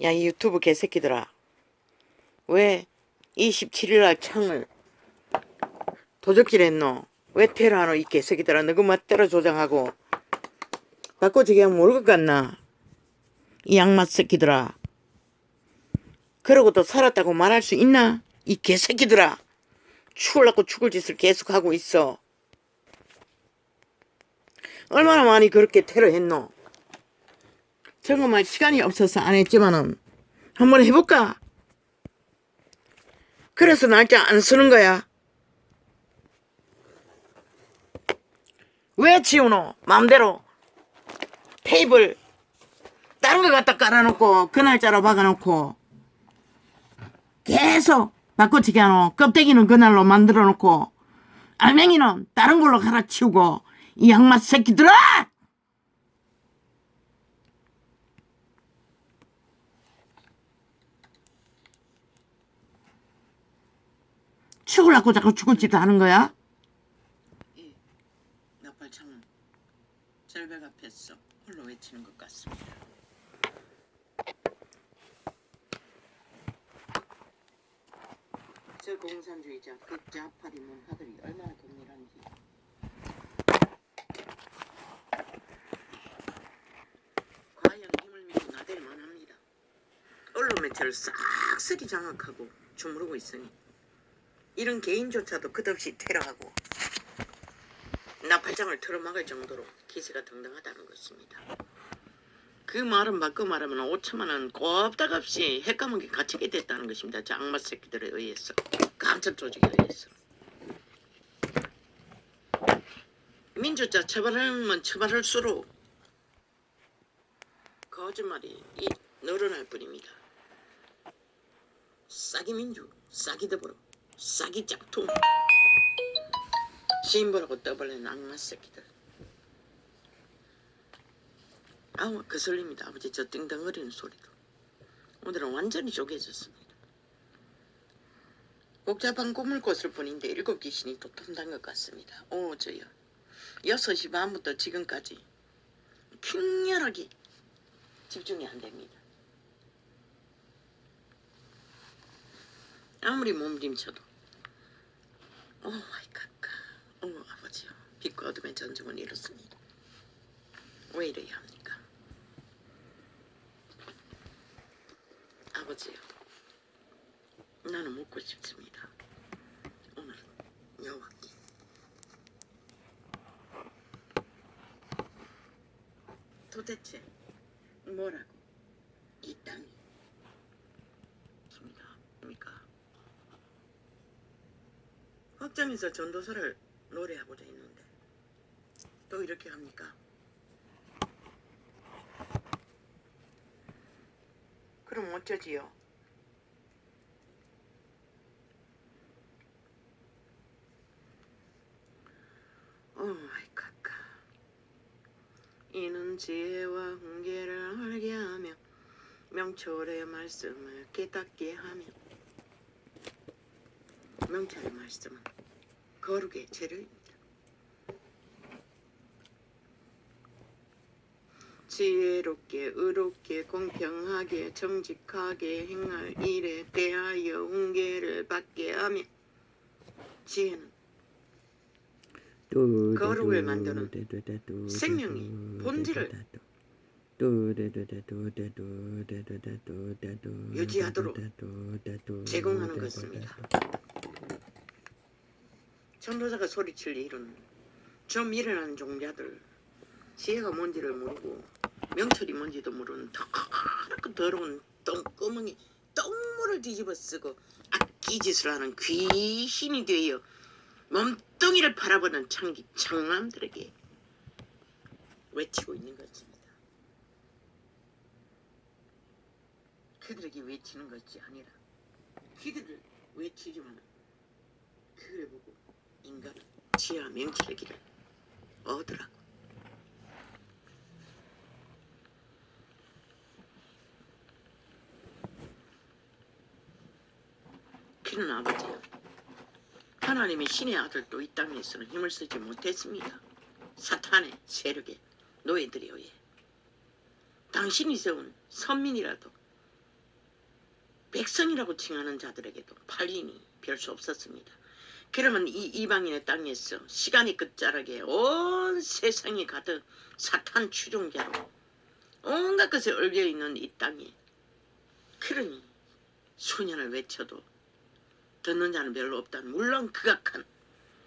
야, 이 유튜브 개새끼들아. 왜 27일날 창을 도적질 했노? 왜 테러하노 이 개새끼들아. 너그 멋대로 조장하고 바꿔지게 하면 모를 것 같나? 이 양마 새끼들아. 그러고 또 살았다고 말할 수 있나? 이 개새끼들아. 죽을라고 죽을 짓을 계속하고 있어. 얼마나 많이 그렇게 테러했노? 정말 시간이 없어서 안 했지만은 한번 해볼까? 그래서 날짜 안 쓰는 거야. 왜 지우노? 마음대로 테이블 다른 거 갖다 깔아놓고 그 날짜로 박아놓고 계속 바꿔치기 하노. 껍데기는 그날로 만들어놓고 알맹이는 다른 걸로 갈아치우고. 이 양마 새끼들아! 죽으려고 자꾸 죽을 짓을 하는 거야? 이 나팔창은 절벽 앞에서 홀로 외치는 것 같습니다. 저 공산주의자 그 자파리 문화들이 얼마나 격렬한지. 과연 힘을 믿고 나댈만 합니다. 언론 매체를 싹쓸이 장악하고 주무르고 있으니 이런 개인조차도 끝없이 테러하고 나팔장을 틀어막을 정도로 기세가 등등하다는 것입니다. 그 말은 바꿔 말하면 5천만 원 꼼짝없이 핵감옥에 갇히게 됐다는 것입니다. 저 악마 새끼들에 의해서, 간첩 조직에 의해서. 민주자 처벌하면 처벌할수록 거짓말이 늘어날 뿐입니다. 싸기 민주, 싸기 더불어, 싸기 짝퉁. 신보라고 떠벌리는 악마 새끼들. 아우 거슬립니다. 아버지 저 띵덩거리는 소리도. 오늘은 완전히 쪼개졌습니다. 복잡한 꿈을 꿨을 뿐인데 7 귀신이 또 ton단 것 같습니다. 저요 6시 반부터 지금까지 격렬하게 집중이 안 됩니다. 아무리 몸부림쳐도 마이 갓가. 아버지요. 빛과 어둠의 전쟁은 이렇습니다. 왜 이래야 합니까? 아버지요. 나는 묻고 싶습니다. 오늘 여호와께 도대체 뭐라고 이 땅이 입니까? 확장해서 전도서를 노래하고자 했는데 또 이렇게 합니까? 그럼 어쩌지요? 마이 갓가. 이는 지혜와 훈계를 알게 하며 명철의 말씀을 깨닫게 하며. 명철의 말씀은 거룩의 재료입니다. 지혜롭게 의롭게 공평하게 정직하게 행할 일에 대하여 훈계를 받게 하며. 지혜는 거룩을 만드는 생명의 본질을 유지하도록 제공하는 것입니다. 전도자가 소리칠 일은 저 미련한 종자들, 지혜가 뭔지를 모르고 명철이 뭔지도 모르는 더럽고 더러운 똥구멍에 똥물을 뒤집어 쓰고 악기짓을 하는 귀신이 되어 몸뚱이를 바라보는 창남들에게 외치고 있는 것입니다. 그들에게 외치는 것이 아니라 그들을 외치지만 그를 보고 인간은 지혜와 명철의 길을 얻으라고. 그는 아버지요. 하나님의 신의 아들도 이 땅에서는 힘을 쓰지 못했습니다. 사탄의 세력에 노예들에 의해. 당신이 세운 선민이라도 백성이라고 칭하는 자들에게도 팔림이 별 수 없었습니다. 그러면 이 이방인의 땅에서 시간이 끝자락에 온 세상이 가득 사탄 추종자로 온갖 것에 얽혀있는 이 땅에, 그러니 소년을 외쳐도 듣는 자는 별로 없다는, 물론 극악한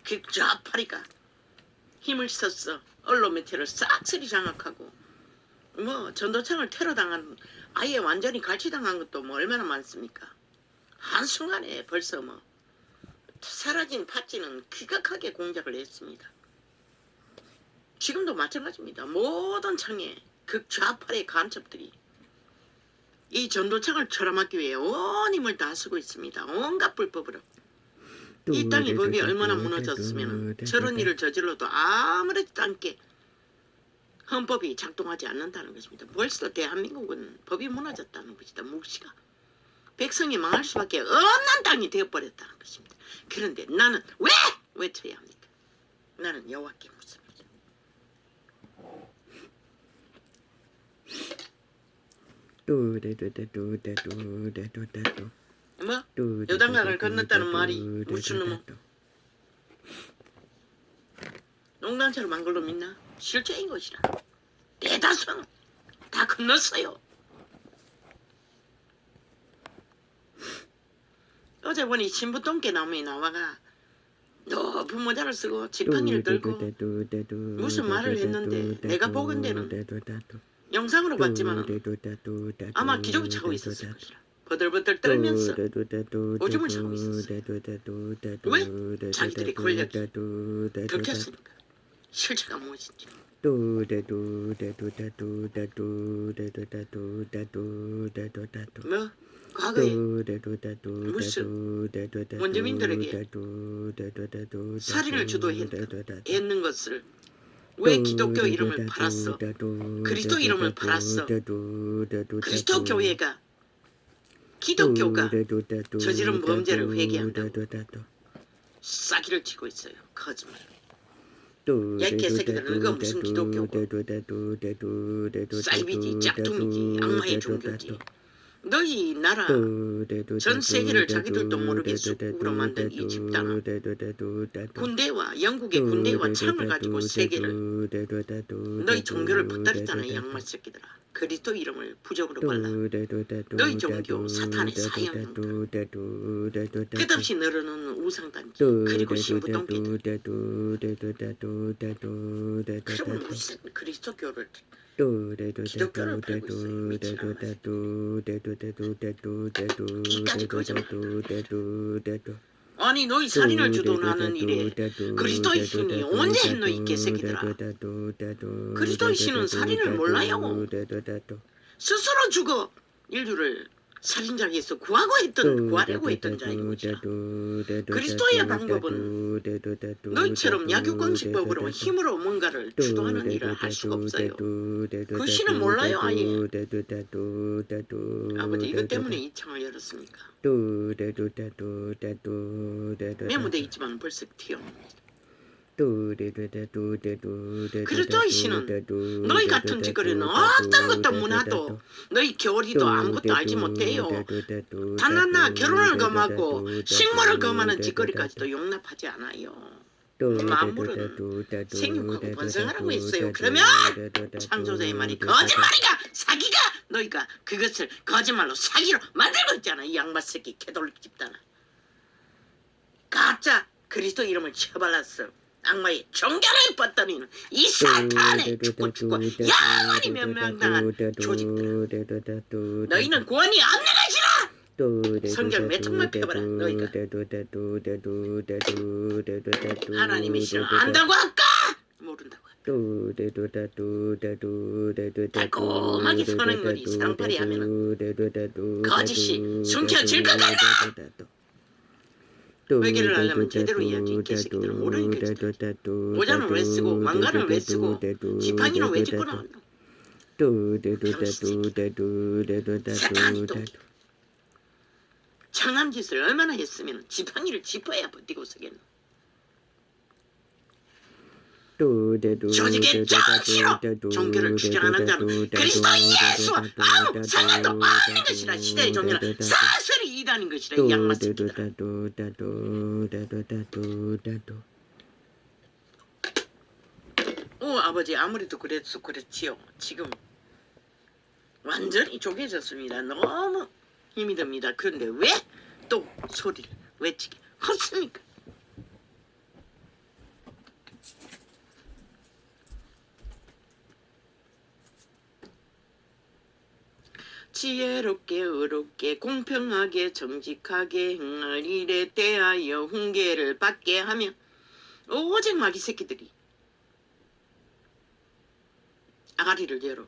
그 좌파리가 힘을 썼어 언론매체를 싹쓸이 장악하고, 뭐 전도창을 테러당한, 아예 완전히 갈취당한 것도 뭐 얼마나 많습니까. 한순간에 벌써 뭐 사라진 팥쥐는 귀각하게 공작을 했습니다. 지금도 마찬가지입니다. 모든 창에 극좌파의 간첩들이 이 전도창을 철험하기 위해 온 힘을 다 쓰고 있습니다. 온갖 불법으로. 이 땅의 법이 얼마나 무너졌으면 저런 일을 저질러도 아무렇지도 않게 헌법이 작동하지 않는다는 것입니다. 벌써 대한민국은 법이 무너졌다는 것이다. 묵시가. 백성이 망할 수밖에 없는 땅이 되어버렸다는 것입니다. 그런데 나는 왜 외쳐야 합니까? 나는 여호와께 묻습니다. 뭐? 요단강을 건넜다는 말이 무슨 놈은 농담처럼 한 걸로 믿나? 실제인 것이라. 대다수는 다 건넜어요. 어제 보니 신부똥개 나무에 나와가 높은 모자를 쓰고 지팡이를 들고 무슨 말을 했는데 내가 보건대는 영상으로 봤지만 아마 기저귀 차고 있었을 것이라. 버들버들 떨면서 오줌을 차고 있었어요. 왜? 자기들이 권력이 들켰으니까. 실체가 무엇인지. 뭐? 과거에 무슨 원주민들에게 살인을 주도했는 것을 왜 기독교 이름을 팔았어? 그리스도 이름을 팔았어? 그리스도 교회가 기독교가 저지른 범죄를 회개한다고 싸기를 치고 있어요. 거짓말. 야 이 개새끼들, 너가 무슨 기독교고 사이비지, 짝퉁이지, 악마의 종교지. 너희 나라 전 세계를 자기들도 모르게 쑥으로 만든 이 집단은 군대와 영국의 군대와 창을 가지고 세계를 너희 종교를 퍼뜨렸잖아. 이 양말 새끼들아. 그리스도 이름을 부적으로 발라. 너희 종교 사탄의 사형들, 끝없이 늘어놓는 우상단지, 그리고 신부똥개들. 그러면 무슨 그리스도교를 기독교를 팔고 있어요. 미친 악마. 이까지 거짓말. 아니 너희 살인을 주도하는 일에 그리스도의 신이 언제 했노 이 개새끼들아. 그리스도의 신은 살인을 몰라요. 스스로 죽어 인류를 살인자에서 구하려고 했던 자인 것이라. 그리스도의 방법은 너희처럼 약육강식법으로 힘으로 뭔가를 주도하는 일을 할 수가 없어요. 그 신은 몰라요 아예. 아버지 이것 때문에 이 창을 열었습니까? 메모돼 있지만 벌써 튀어나옵니다. 그리스도의 신은 너희 같은 짓거리는 어떤 것도 문화도 너희 교리도 아무것도 알지 못해요. 단하나 결혼을 금하고 식물을 금하는 짓거리까지도 용납하지 않아요. 만물은 생육하고 번성하라고 했어요. 그러면 창조자의 말이 거짓말이가 사기가 너희가 그것을 거짓말로 사기로 만들고 있잖아. 이 양마 새끼 개돌 집단아. 가짜 그리스도 이름을 쳐발랐어. 악마의 종교를 뻗더니는 이 사탄의 죽고 영원히 멸망당한 조직들. 너희는 구원이 없는 것이라. 성경 몇 통만 펴봐라. 너희가 하나님의 신을 안다고 할까? 모른다고 할까? 달콤하게 서는 거리 사랑팔이 하면은 거짓이 숨겨질 것 같아. 회개를 하려면 제대로 해야지. 이 개새끼들은 모르는 개새끼들. 모자는 왜 쓰고 왕관을 왜 쓰고 지팡이는 왜 짚고 나왔노? 병신새끼. 사탄이도 장남짓을 얼마나 했으면 지팡이를 짚어야 버티고 서겠노. 조직의 정치로 종교를 규정하는 자는 그리스도 예수와 아무 상관도 없는 것이라. 시대의 종교는 사슬이 이단인 것이라. 이 양마 새끼들아. 아버지 아무래도 그래도 그렇지요. 지금 완전히 쪼개졌습니다. 너무 힘이 듭니다. 그런데 왜 또 소리를 외치게 헛습니까? 지혜롭게 의롭게 공평하게 정직하게 행할 일에 대하여 훈계를 받게 하며 오직 마귀 새끼들이 아가리를 열어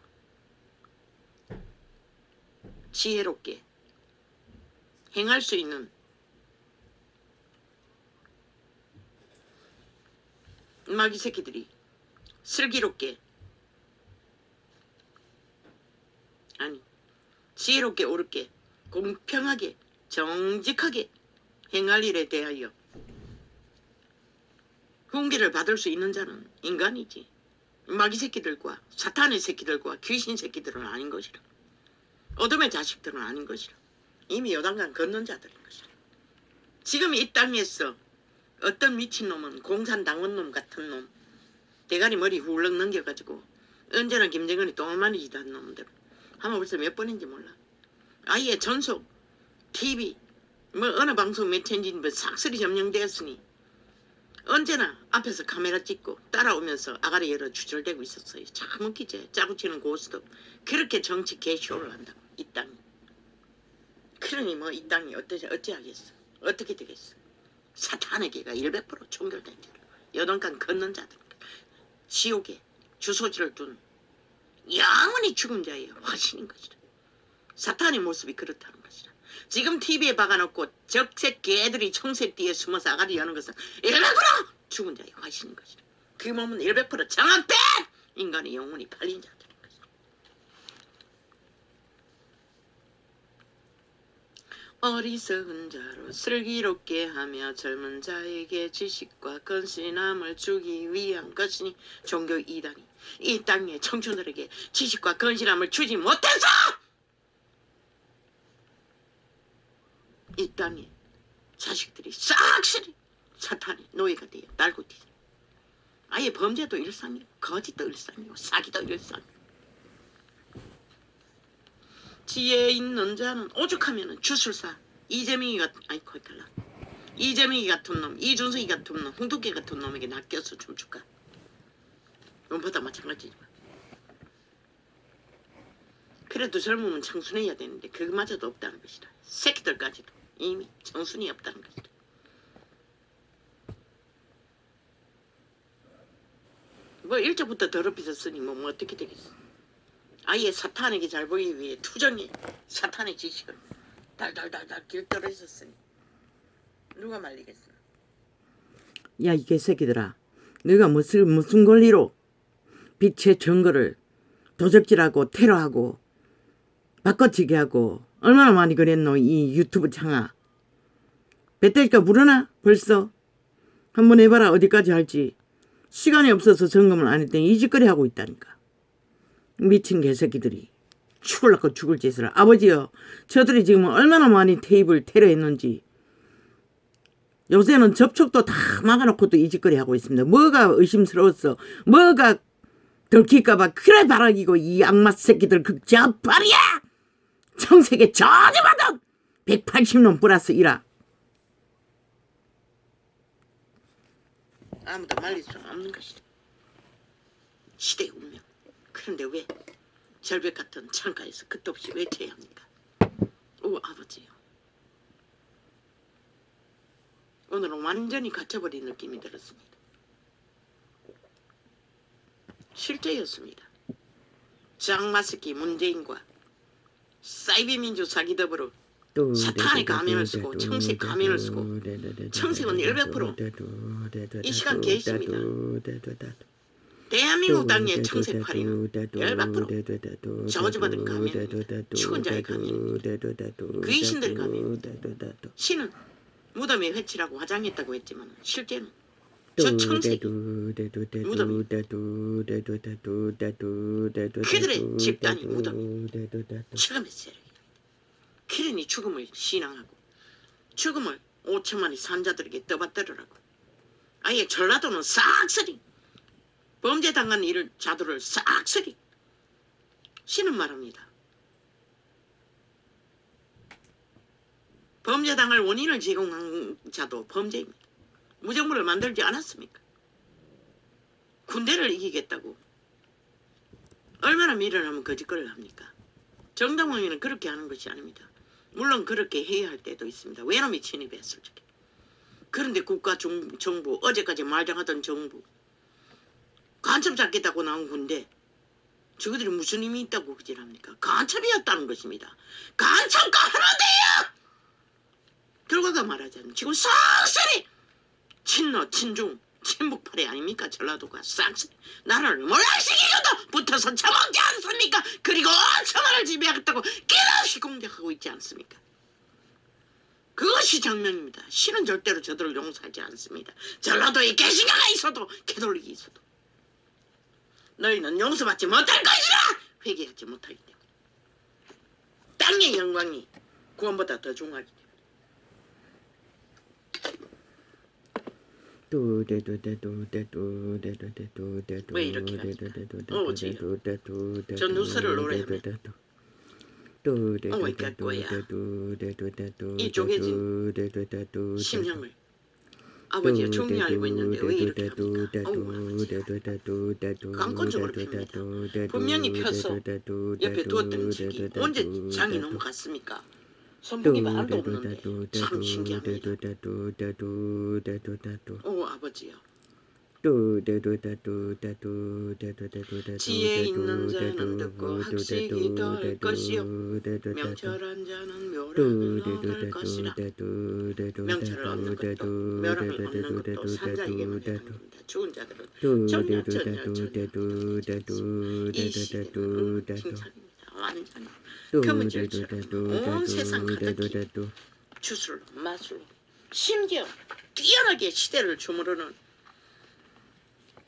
지혜롭게 행할 수 있는 마귀 새끼들이 슬기롭게 아니 지혜롭게 옳게 공평하게 정직하게 행할 일에 대하여 훈계를 받을 수 있는 자는 인간이지 마귀 새끼들과 사탄의 새끼들과 귀신 새끼들은 아닌 것이라. 어둠의 자식들은 아닌 것이라. 이미 요단강 걷는 자들인 것이라. 지금 이 땅에서 어떤 미친놈은 공산당원놈 같은 놈 대가리 머리 훌렁 넘겨가지고 언제나 김정은이 똥만이 지던 놈들 한번 벌써 몇 번인지 몰라. 아예 전속 TV 뭐 어느 방송 매체인지 뭐 싹쓸이 점령되었으니 언제나 앞에서 카메라 찍고 따라오면서 아가리 열어 주절대고 있었어요. 참 웃기지. 짜고치는 고스톱. 그렇게 정치 개쇼를 한다고 이 땅이. 그러니 뭐 이 땅이 어찌하겠어. 어떻게 되겠어. 사탄에게가 100% 총결된 자라. 여동강 걷는 자들. 지옥에 주소지를 둔 영원히 죽은 자의 화신인 것이라. 사탄의 모습이 그렇다는 것이라. 지금 TV에 박아놓고 적색 개들이 청색 뒤에 숨어서 아가리 여는 것은 100% 죽은 자의 화신인 것이라. 그 몸은 100% 장악된 인간의 영혼이 팔린 자들인 것이라. 어리석은 자로 슬기롭게 하며 젊은 자에게 지식과 건실함을 주기 위한 것이니 종교 이단이 이 땅의 청춘들에게 지식과 건실함을 주지 못해서 이 땅에 자식들이 싹쓸이 사탄의 노예가 되어 날고 뛰죠. 아예 범죄도 일상이고 거짓도 일상이고 사기도 일상이고. 지혜 있는 자는 오죽하면 주술사 이재명이 같은 놈, 이준석이 같은 놈, 홍두깨 같은 놈에게 낚여서 춤출까? 놈보다 마찬가지지만. 그래도 젊으면 청순해야 되는데 그것마저도 없다는 것이다. 새끼들까지도 이미 청순이 없다는 것이다. 뭐 일찍부터 더럽혀졌으니 뭐 어떻게 되겠어. 아예 사탄에게 잘 보이기 위해 투정에 사탄의 지식을 달달달달 길들여 있었으니 누가 말리겠어. 야, 이 개새끼들아, 너가 무슨 권리로 빛의 증거를 도적질하고 테러하고 바꿔치기 하고 얼마나 많이 그랬노. 이 유튜브 창아 배때리까 물으나 벌써 한번 해봐라. 어디까지 할지. 시간이 없어서 점검을 안 했더니 이 짓거리 하고 있다니까. 미친 개새끼들이 죽을라고 죽을 짓을. 아버지요, 저들이 지금 얼마나 많이 테이블 테러했는지. 요새는 접촉도 다 막아놓고 또 이 짓거리 하고 있습니다. 뭐가 의심스러웠어. 뭐가 들킬까봐 그래 바라기고. 이 악마 새끼들 극저빨이야. 청색에 저주받은 180놈 플러스 1화. 아무도 말릴 수 없는 것이다. 시대의 운명. 그런데 왜 절벽 같은 창가에서 끝도 없이 외쳐야 합니까? 오 아버지요. 오늘은 완전히 갇혀버린 느낌이 들었습니다. 실제였습니다. 장마스키 문재인과 사이비민주 사기더불어 사탄의 가면을 쓰고 청색 가면을 쓰고 청색은 100%이 시간 계십니다. 대한민국 땅의 청색파리는 100% 저주받은 가면입니다. 죽은 자의 가면입니다. 귀신들의 가면입니다. 신은 무덤에 회치라고 화장했다고 했지만 실제는 저 청색이 무덤이 그들의 집단이 무덤이 지금의 세력이야. 그러니 죽음을 신앙하고 죽음을 5천만의 산자들에게 떠받들으라고. 아예 전라도는 싹쓸이 범죄 당한 이를 자들을 싹쓸이 신은 말합니다. 범죄 당할 원인을 제공한 자도 범죄입니다. 무정부를 만들지 않았습니까? 군대를 이기겠다고 얼마나 미련하면 거짓말을 합니까? 정당방위는 그렇게 하는 것이 아닙니다. 물론 그렇게 해야 할 때도 있습니다. 외놈이 침입했을 적에. 그런데 국가 정부, 어제까지 말장하던 정부, 간첩 잡겠다고 나온 군대, 저들이 무슨 힘이 있다고 그질합니까? 간첩이었다는 것입니다. 간첩과 하나 돼요! 결과가 말하자면 지금 싹쓸이 친노, 친중, 친북파리 아닙니까? 전라도가 싹쓸이 나라를 몰락시키고도 붙어서 처먹지 않습니까? 그리고 천하를 지배하겠다고 끝없이 공격하고 있지 않습니까? 그것이 장면입니다. 신은 절대로 저들을 용서하지 않습니다. 전라도에 개신가가 있어도 개돌리기 있어도 너희는 용서받지 못할 것이라 회개하지 못하기 때문에 땅의 영광이 구원보다 더 중요하기 때문에 왜 이렇게 하지? 오지요. 저 누설을 노래하면 어이가 거야. 이 쪼개진 심령을 아버지가 정리 알고 있는데 왜 이렇게 합니까? 아버지 강권적으로 핍니다. 분명히 펴서 옆에 두었던 책이 언제 장이 넘어갔습니까? 선풍이 반도 없는데 참 신기합니다. 오 아버지요. 지혜 있는 자는 듣고 학식이 더할 것이요 명철한 자는 묘람을 얻을 것이라. 명철을 얻는 것도 묘람을 얻는 것도 산자에게만 되는 겁니다. 죽은 자들은 전혀 이 시대는 칭찬입니다. 완전히 금은질처럼 온 세상 가득히 주술로 마술로 심지어 뛰어나게 시대를 주무르는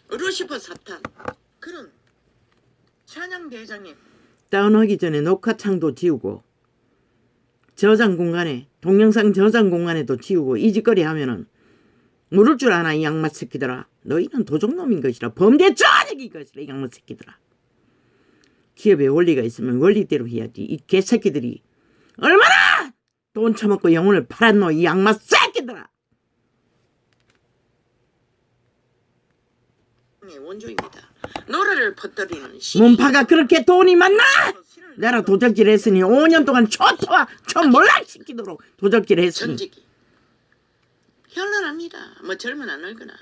루시퍼 사탄 그런 찬양 대장님 다운하기 전에 녹화창도 지우고 저장 공간에 동영상 저장 공간에도 지우고 이 짓거리 하면은 모를 줄 아나 이 양마 새끼들아. 너희는 도적놈인 것이라 범죄 조직인 것이라 이 양마 새끼들아. 기업에 원리가 있으면 원리대로 해야지. 이 개새끼들이 얼마나 돈 처먹고 영혼을 팔았노 이 양마 새끼들아. 원조입니다. 노래를 퍼뜨리는 문파가 그렇게 돈이 많나? 내가 도적질 했으니 5년 동안 초토화 몰락시키도록 도적질 했으니 전직이 현란합니다. 뭐 젊은 안 늙거나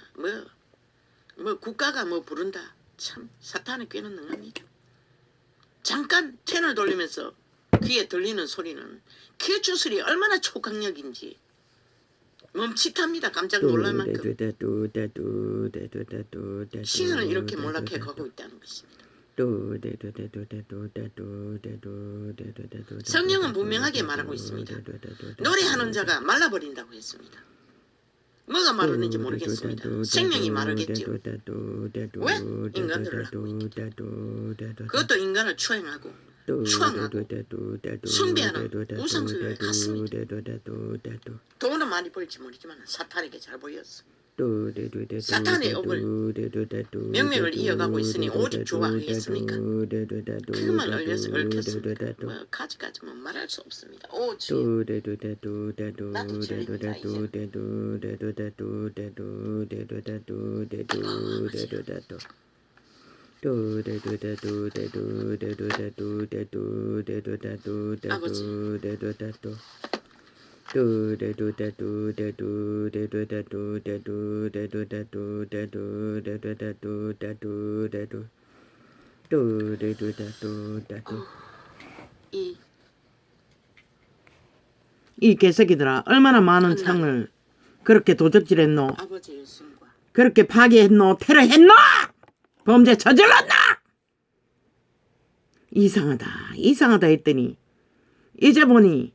뭐 국가가 뭐 부른다. 참 사탄의 꾀는 능합니다. 잠깐 채널 돌리면서 귀에 들리는 소리는 큐주술이 얼마나 초강력인지 멈칫합니다. 깜짝 놀랄 만큼 신은 이렇게 몰락해 가고 있다는 것입니다. 성령은 분명하게 말하고 있습니다. 노래하는 자가 말라버린다고 했습니다. 뭐가 마르는지 모르겠습니다. 생명이 마르겠지요. 왜? 인간들을 하고 있기 때문에. 그것도 인간을 추행하고 추앙하고 숭배하는 우상숭배에 갔습니다. 돈은 많이 벌지 모르지만 사탄에게 잘 보였어. 사탄의 업을 명맥을 이어가고 있으니 오직 주가 하겠습니까? 그것만 얽혔습니다. 뭐 가지가지 뭐 말할 수 없습니다. 오 주 나도 죄입니다 이제. 이 개새끼들아 얼마나 많은 창을 그렇게 도적질했노? 아버지의 숨과 그렇게 파괴했노? 테러했노? 범죄 저질렀나? 이상하다 했더니 이제 보니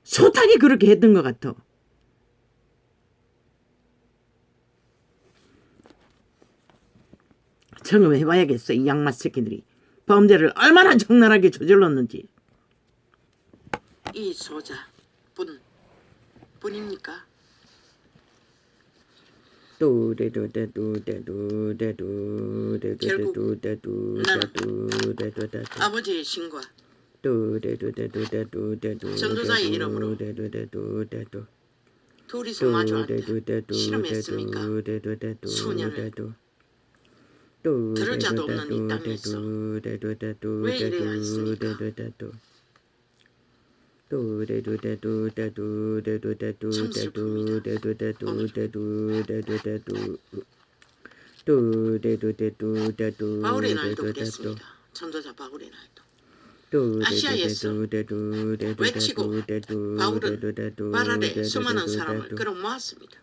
소탄이 그렇게 했던 것 같아. 점검해봐야겠어. 이 양마 새끼들이 범죄를 얼마나 적나라하게 저질렀는지. 이 소자 분입니까? 아버지의 신과 전도사의 이름으로 둘이서 마주할 때 실험했습니까? 수년을 들을 자도 없는 이 땅에서 왜 이래야 했습니까? 바울의 날도 그랬습니다. 전도자 바울의 날도 아시아에서 외치고 바울은 말 아래 수많은 사람을 끌어모았습니다.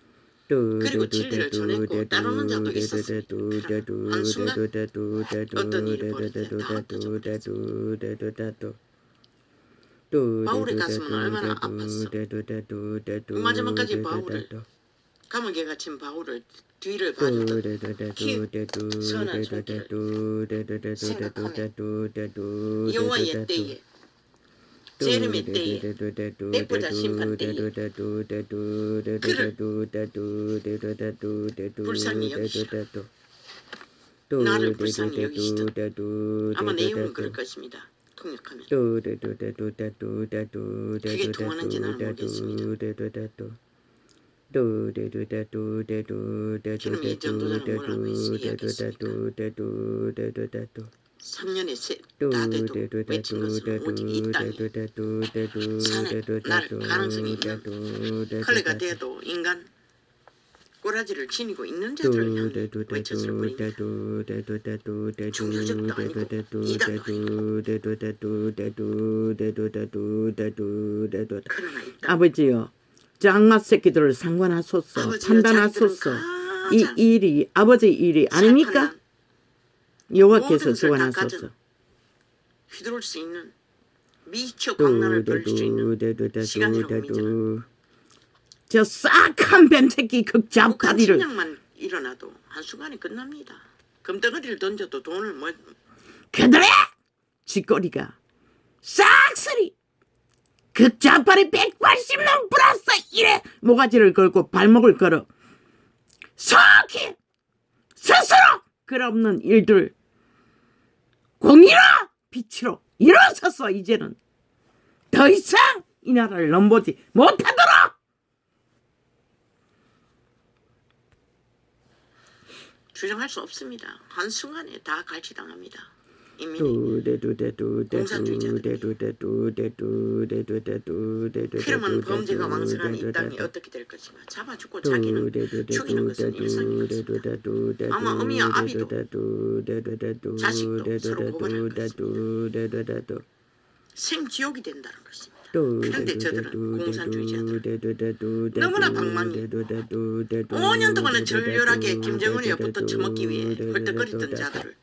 그리고 진리를 전했고 따르는 자도 있었습니다. 그러나 한순간 어떤 일이 벌어졌다 다 흩어졌다. 바울의 가슴은 얼마나 아팠어. 마지막까지 바울을 감옥에 갇힌 바울을 뒤를 봐주던 선한 손길을 생각하며 여호와의 때에 제림의 때에 백보자 심판 때에 그를 불쌍히 여기시라. 나를 불쌍히 여기시다. 아마 내용은 그럴 것입니다. 통역하면 그게 통하는지 나는 모르겠습니다. 저는 이 전도자는 뭐라고 이야기했습니까? 3년에 다 돼도 외친 것은 오직 이 땅에 산에 날 가능성이 있는 칼레가 돼도 인간 꼬라지를 지니고 있는 자들을 향해 외쳤을 뿐입니다. 중류적도 아니고 이단도 아니고 그러나 이 땅 아버지요, 짱마 새끼들을 상관하소서, 판단하소서. 이 일이 아버지 일이 아닙니까? 여호와께서 주관하소서. 휘두를 수 있는 미쳐 광란을 벌릴 수 있는 시간이라고 믿으나 저 싹한 뱀새끼 극잡다리를 북한 침략만 일어나도 한순간에 끝납니다. 금덩어리를 던져도 돈을 뭐 그들의 쥐꼬리가 싹쓸이 극잡발이 180년 플러스 1에 모가지를 걸고 발목을 걸어 속히 스스로 그없는 일들 공의로 빛으로 일어서서 이제는 더 이상 이 나라를 넘보지 못하도록 주장할 수 없습니다. 한순간에 다 갈취당합니다. 인민이 공산주의자들이 피름은 범죄가 왕성한 이 땅이 어떻게 될 것인가. 잡아 죽고 자기는 죽이는 것은 일상인 것입니다. 아마 어미와 아비도 자식도 서로 고발할 것입니다. 생지옥이 된다는 것입니다. 그런데 저들은 공산주의자들 너무나 방망이 5년 동안은 절렬하게 김정은의 옆부터 처먹기 위해 헐떡거리던 자들을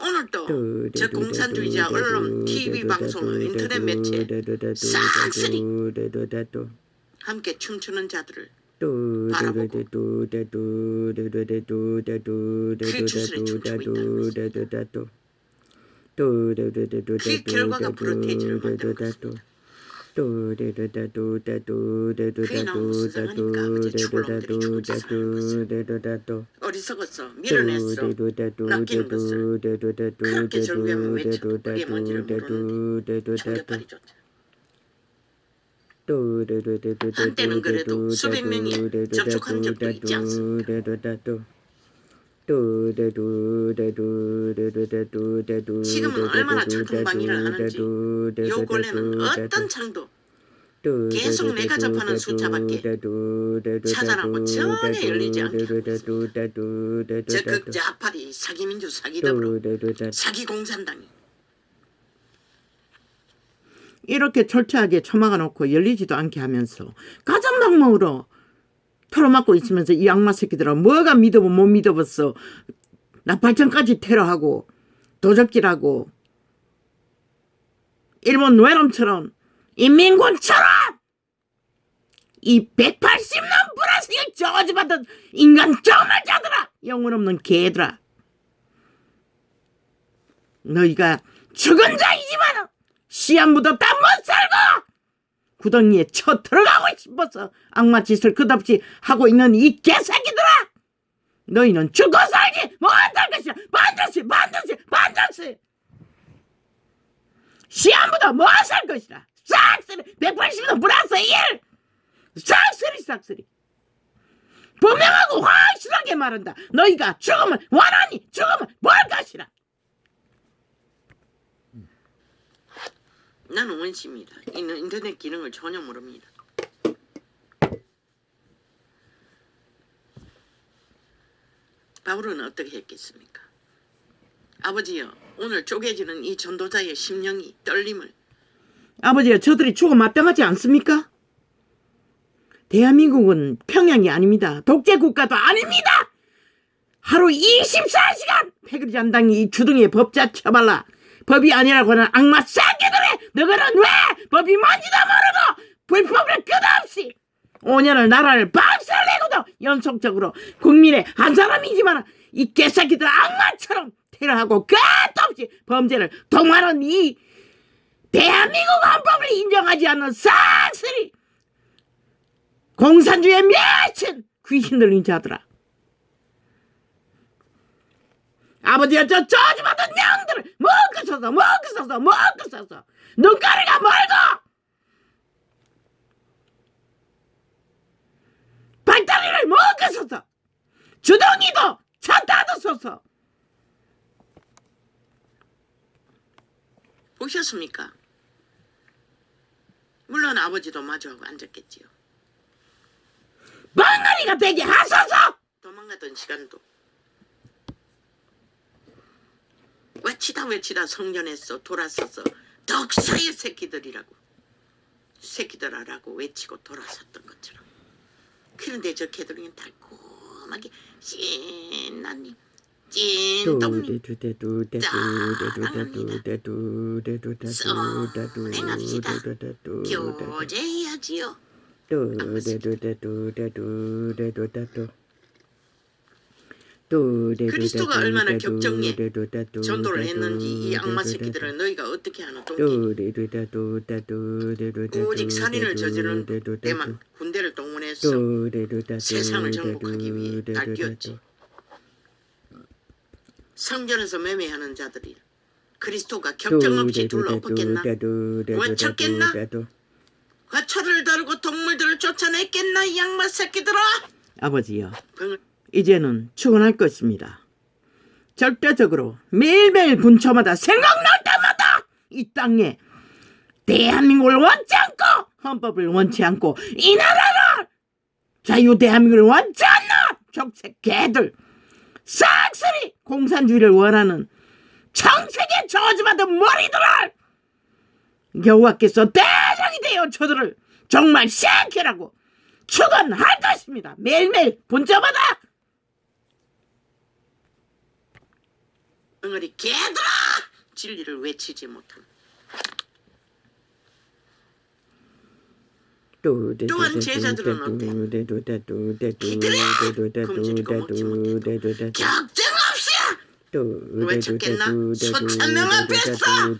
오늘도 저 공산주의자 언론, TV 방송, 인터넷 매체 싹쓸이 함께 춤추는 자들을 바라보고 그 주술에 춤추고 있다는 것입니다. 그 결과가 프로테이지를 만드는 것입니다. 그게 너무 수상하니까 아버지 죽을 놈들이 죽을 짓을 하는 것을 어리석어서 밀어냈어 낚이는 것을 그렇게 절규하며 외쳐도 그게 뭔지를 모르는데 청계팔이죠. 한때는 그래도 수백 명이 접촉한 적도 있지 않습니까? 지금은 얼마나 철통방위를 하는지 요 근래는 어떤 창도 계속 내가 접하는 숫자밖에 찾아나고 전혀 열리지 않게 하고 있습니다. 저 극좌파리 사기민주 사기더불어 사기공산당이 이렇게 철저하게 처막아 놓고 열리지도 않게 하면서 가전방망으로 털어맞고 있으면서 이 악마 새끼들아 뭐가 믿어보 못 믿어봤어. 나팔전까지 테러하고 도적질하고 일본 외놈처럼 인민군처럼 이 180년 플러스 저지받은 인간 정말자들아 영혼 없는 개들아 너희가 죽은 자이지만 씨앗 묻었다 못 살고 구덩이에 쳐 들어가고 싶어서 악마 짓을 끝없이 하고 있는 이 개새끼들아, 너희는 죽고 살지 못할 것이야. 반드시 씨앗 묻어 못 살 것이라. 싹쓸이 180도 플러스 1 싹쓸이 분명하고 확실하게 말한다. 너희가 죽음을 원하니 죽음을 뭘 것이라. 나는 원시입니다. 인터넷 기능을 전혀 모릅니다. 바울은 어떻게 했겠습니까? 아버지여, 오늘 쪼개지는 이 전도자의 심령이 떨림을. 아버지가 저들이 죽어 마땅하지 않습니까? 대한민국은 평양이 아닙니다. 독재 국가도 아닙니다. 하루 24시간 패거리 잔당이 이 주둥이에 법자 쳐발라 법이 아니라고 하는 악마 새끼들이, 너희는 왜 법이 뭔지도 모르고 불법을 끝없이 5년을 나라를 박살내고도 연속적으로 국민의 한 사람이지만 이 개새끼들 악마처럼 테러하고 끝도 없이 범죄를 동하는 이 대한민국 헌법을 인정하지 않는 싹쓸이 공산주의에 미친 귀신 들린 자들아. 아버지가 저 저주받은 양들을 먹고 서서 눈가리가 멀고 발다리를 먹고 서서 주둥이도 쳤다도 서서. 보셨습니까? 물론 아버지도 마주하고 앉았겠지요. 벙어리가 되게 하소서. 도망가던 시간도 외치다 성전에서 돌아서서 덕사의 새끼들아라고 외치고 돌아섰던 것처럼. 그런데 저 개들은 달콤하게 찐나님 찐떡님 썬행합시다. 교제해야지요. 그리스도가 얼마나 격정에 전도를 했는지 이 악마 새끼들은 너희가 어떻게 하나 동기. 오직 살인을 저지른 데만 군대를 동원해서 세상을 정복하기 위해 날뛰었지. 성전에서 매매하는 자들이 그리스도가 격정 없이 둘러엎었겠나? 외쳤겠나? 화초를 다루고 동물들을 쫓아냈겠나? 이 악마 새끼들아! 아버지여, 이제는 축원할 것입니다. 절대적으로 매일매일 분초마다 생각날 때마다 이 땅에 대한민국을 원치 않고 헌법을 원치 않고 이 나라를 자유 대한민국을 원치 않는 족쇄 개들, 싹쓸이 공산주의를 원하는 청색의 저주받은 머리들을 여호와께서 대장이 되어 저들을 정말 시행하라고 축원할 것입니다. 매일매일 분초마다. 덩어리 개들아! 진리를 외치지 못한. 또한 제자들은 어때? 기들이야! 금지리고 먹지 못해도 격정 없이야! 외쳤겠나? 수천 명 앞에서!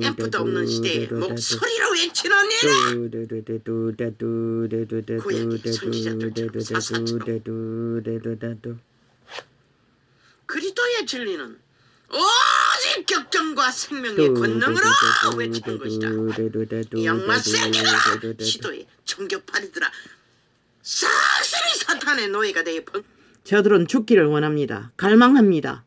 앰프도 없는 시대에 목소리로 외치는 일에 구약의 선지자들처럼 사사처럼. 그리스도의 진리는 오직 격정과 생명의 권능으로 외치는 것이다. 이 악마 새끼들아, 시도의 정교파리들아, 싹쓸이 사탄의 노예가 되어 저들은 죽기를 원합니다. 갈망합니다.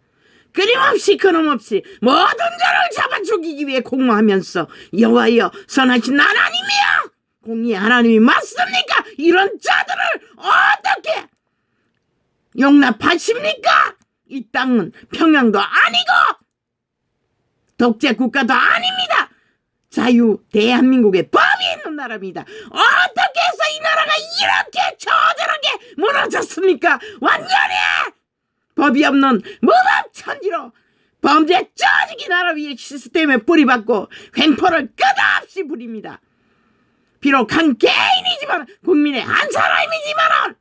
끊임없이 그놈없이 모든 자를 잡아 죽이기 위해 공모하면서 여호와여 선하신 하나님이여, 공의의 하나님이 맞습니까? 이런 자들을 어떻게 용납하십니까? 이 땅은 평양도 아니고 독재 국가도 아닙니다. 자유 대한민국의 법이 있는 나라입니다. 어떻게 해서 이 나라가 이렇게 저절하게 무너졌습니까? 완전히 법이 없는 무법천지로 범죄 쪼지기 나라 위에 시스템에 뿌리박고 횡포를 끝없이 부립니다. 비록 한 개인이지만 국민의 한 사람이지만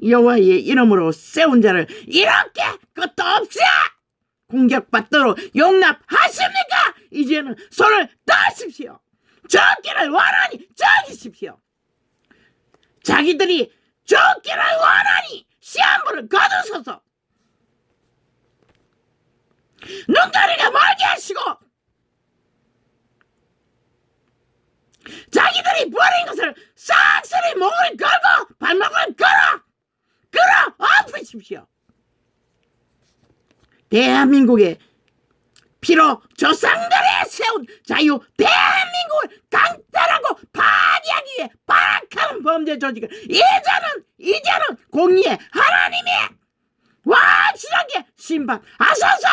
여호와의 이름으로 세운 자를 이렇게 끝도 없이 공격받도록 용납하십니까? 이제는 손을 떠십시오. 죽기를 원하니 죽이십시오. 자기들이 죽기를 원하니 시한부를 거두소서. 눈가리가 멀게 하시고 자기들이 버린 것을 싹쓸이 목을 걸고 발목을 걸어 엎으십시오. 대한민국의 피로 조상들이 세운 자유 대한민국을 강탈하고 파괴하기 위해 발악하는 범죄 조직을 이제는 공의의 하나님이 확실하게 심판하소서.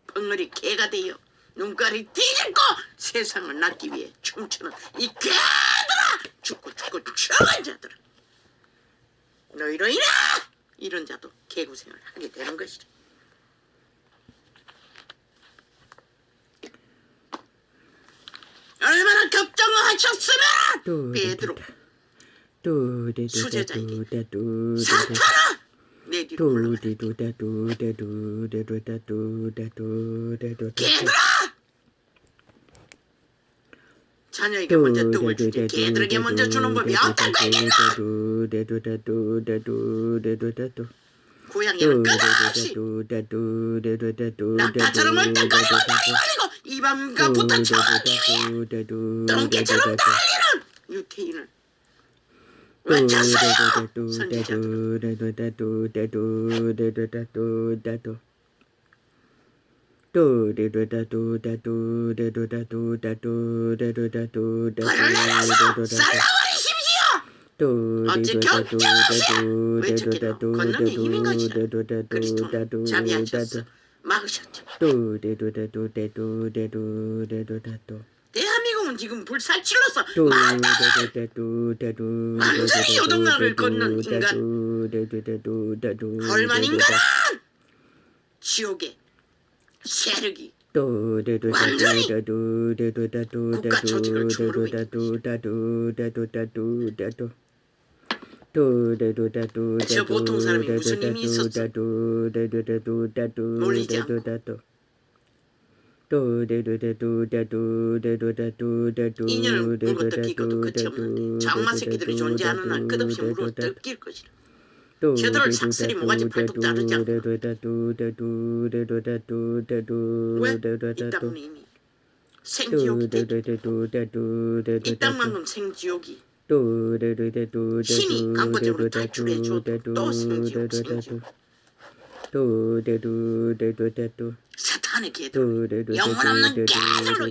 벙어리 개가 되어 눈깔이 뒤집고 세상을 낳기 위해 춤추는 이 개들아, 죽고 죽은 자들아, 너희로 인해 이런 자도 개고생을 하게 되는 것이다. 얼마나 걱정하셨으면 베드로 수제자에게 사탄아 내 뒤로 물러가라. 개들아, 자녀에게 먼저 떡을 주지 개들에게 먼저 주는 법이 없다고 했겠나? 고양이는 끝없이 낙타처럼 얼떨거리고 다리 걸리고 이밤과 붙어 쳐기 위해 똥개처럼 달리는 유태인을 외쳤어요. 선지자들 벌을 내려서 쌀라버리십시오. 어찌 경쟁없이 외쳤겠노? 권능의 힘인 것이라. 그리스도는 자비하셨어 막으셨죠. 대한민국은 지금 불살칠로서 완전히 요동락을 걷는 인간 헐만 인간은 지옥의 세력이 완전히 국가 조직을 주무르고 저 보통 사람이 무슨 힘이 있었어? 몰리지 않고 2년을 물어뜯기고도 끝이 없는데 장마 새끼들이 존재하는 한 끝없이 물어뜯길 것이라. 저들을 삭슬이 모가지 팔뚝 자르지 않고 왜? 이 땅은 이미 생지옥이 되고 이 땅만큼 생지옥이 신이 강권적으로 탈출해 줘도 또 생지옥 사탄의 개들 영원없는 개들로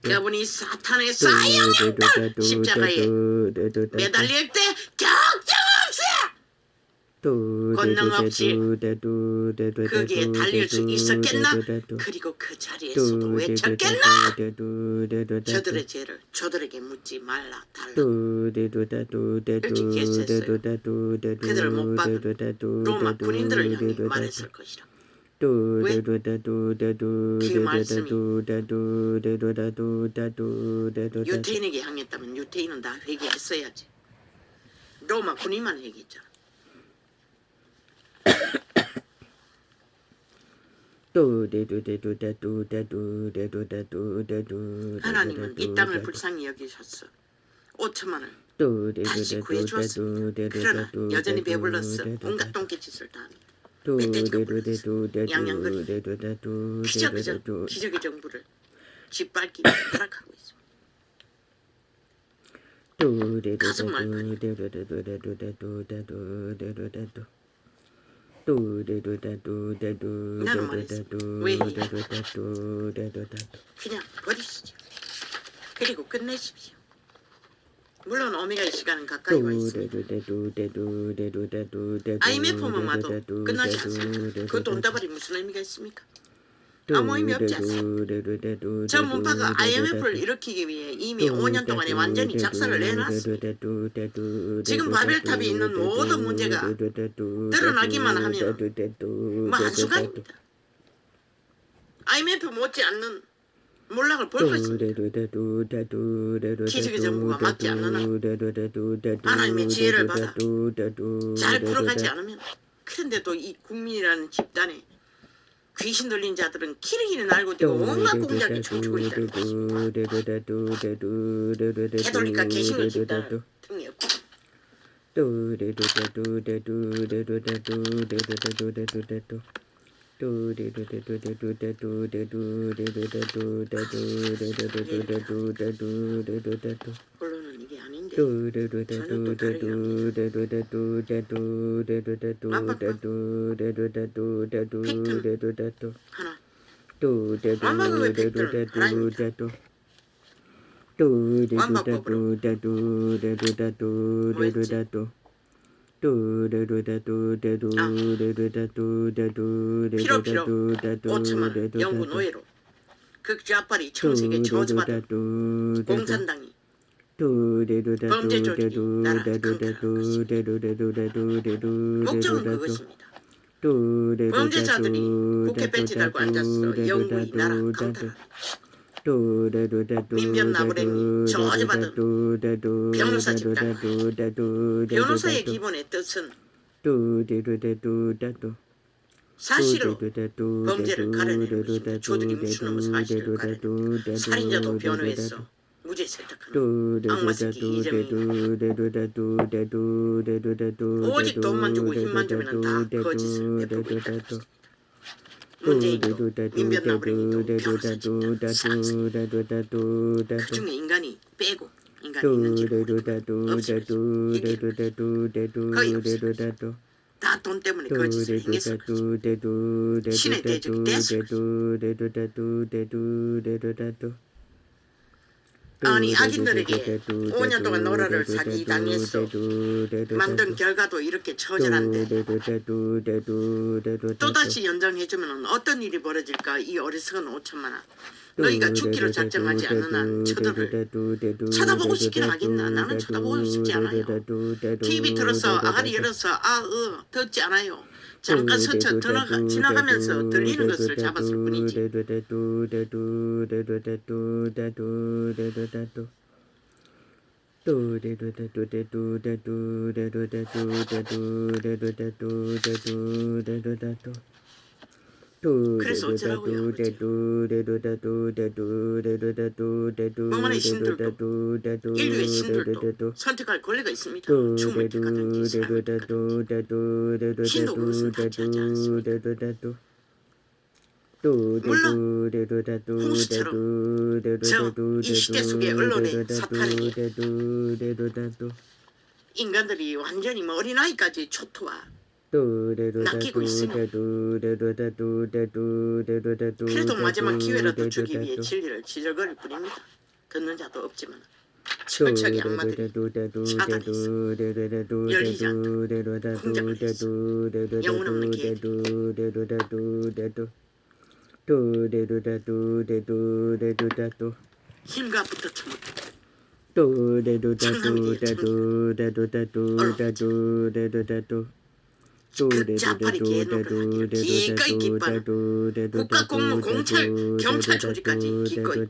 여러분이 사탄의 사형을 딱 십자가에 매달릴 때 걱정 없어요. 권능 없이 거기에 달릴 수 있었겠나? 그리고 그 자리에서도 외쳤겠나? 저들의 죄를 저들에게 묻지 말라 달라. 이렇게 예수했어요. 그들을 못 박은 로마 군인들을 향해 말했을 것이라. 왜? 그 말씀이 유태인에게 향했다면 유태인은 다 회개했어야지. 로마 군인만 회개했잖아. 하나님은 이 땅을 불쌍히 여기셨어. 5천만을 다시 구해주었어. 그러나 여전히 배불렀어. 온갖 똥개짓을 다 합니다. 멧돼지가 불렀어. 양양거리고 그저 기적의 정부를 짓밟기 타락하고 있어. 가슴 말만이 나는 말했어. 왜 이래? 그냥 버리시죠. 그리고 끝내십시오. 물론 오메가의 시간은 가까이 와 있습니다. IMF만 와도 끝나지 않습니다. 그 돈다발이 무슨 의미가 있습니까? 아무 의미 없지 않습니다. 저 문파가 IMF를 일으키기 위해 이미 5년 동안에 완전히 작사를 내놨습니다. 지금 바벨탑이 있는 모든 문제가 드러나기만 하면 뭐 한순간입니다. IMF 못지않는 몰락을 볼 것입니다. 기적의 정부가 막지 않는 한 하나님의 지혜를 받아 잘 풀어가지 않으면, 그런데도 이 국민이라는 집단에 귀신 들린 자들은 기르기는 알고 뛰고 온갖 공작에 춤추고 있다는 것입니다. 캐톨릭과 개신교 집단을 등에 업고 본론은 이게 아닌데 저는 또 다르게 팩트는 하나. 완박은 왜 팩트는 하나입니다. 완박법으로 필요 5천만 영구 노예로 극좌빨이 청색에 저주받은 공산당이 범죄 조직이 나라 강탈하는 것입니다. 목적은 그것입니다. 범죄자들이 국회 벤치 달고 앉아서 영구히 나라 강탈하는 민변 나부랭이 저주받은 변호사 집단. 변호사의 기본의 뜻은 사실로 범죄를 가려내는 것입니다. 조직이 무슨 놈의 사실을 가려내 살인자도 변호해서 무죄 설득하는 악마 새끼 이재명입니다. 오직 돈만 주고 힘만 주면 다 거짓을 베풀고 있다는 것입니다. 문재인도 민변 나부랭이도 변호사 집단 사랑스럽습니다. 그 중에 인간이 빼고 인간이 있는지 모르고 없으면 이게 거의 없습니다. 다 돈 때문에 거짓을 행했을 것입니다. 신의 대적이 됐을 것입니다. 아니 악인들에게 5년 동안 노라를 사기당해서 만든 결과도 이렇게 처절한데 또다시 연장해주면 어떤 일이 벌어질까. 이 어리석은 5천만원 너희가 죽기로 작정하지 않는 한 저들을 쳐다보고 싶긴 하겠나. 나는 쳐다보고 싶지 않아요. TV 틀어서 아가리 열어서 듣지 않아요. 잠깐 스쳐 지나가면서 들리는 것을 잡았을 뿐이지. 그래서 어쩌라고요. 멍만의 신들도 인류의 신들도 선택할 권리가 있습니다. 죽음을 택하든지 삶을 택하든지. 신도 그것은 타치하지 않습니다. 물론 홍수처럼 이 시대 속의 언론의 사탄에게 인간들이 완전히 어린아이까지 초토화 낚이고 있으니 그래도 마지막 기회라도 주기 위해 진리를 지적거릴 뿐입니다. 듣는 자도 없지만 철저하게 악마들이 차단했어. 열리지 않도록 공작을 했어. 영혼 없는 개들. 힘과 붙어 처먹고 청남이 극좌파리 개놈들 기꺼이 기뻐하는 국가공무 공찰 경찰 조직까지 기꺼이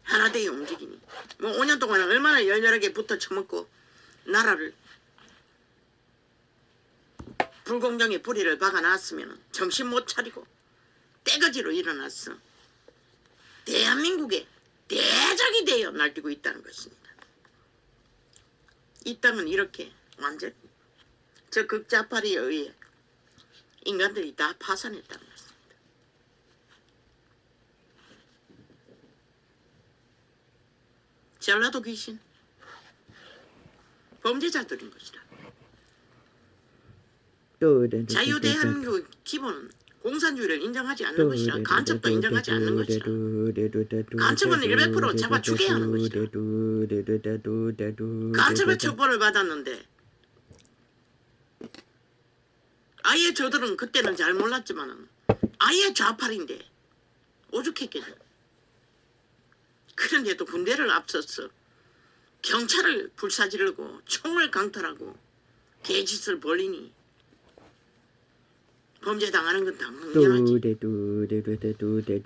하나되게 움직이니 5년 동안 얼마나 열렬하게 붙어 처먹고 나라를 불공정의 뿌리를 박아놨으면 정신 못 차리고 떼거지로 일어났어. 대한민국의 대적이 되어 날뛰고 있다는 것입니다. 이 땅은 이렇게 완전 저 극좌파리에 의해 인간들이 다 파산했다는 것입니다. 전라도 귀신 범죄자들인 것이다. 자유대한민국 기본은 공산주의를 인정하지 않는 것이라 간첩도 인정하지 않는 것이라 간첩은 100% 잡아 죽여야 하는 것이라 간첩의 처벌을 받았는데 아예 저들은 그때는 잘 몰랐지만 아예 좌팔인데 오죽했겠죠. 그런데도 군대를 앞서서 경찰을 불사지르고 총을 강탈하고 개짓을 벌리니 범죄 당하는 건 당연하지.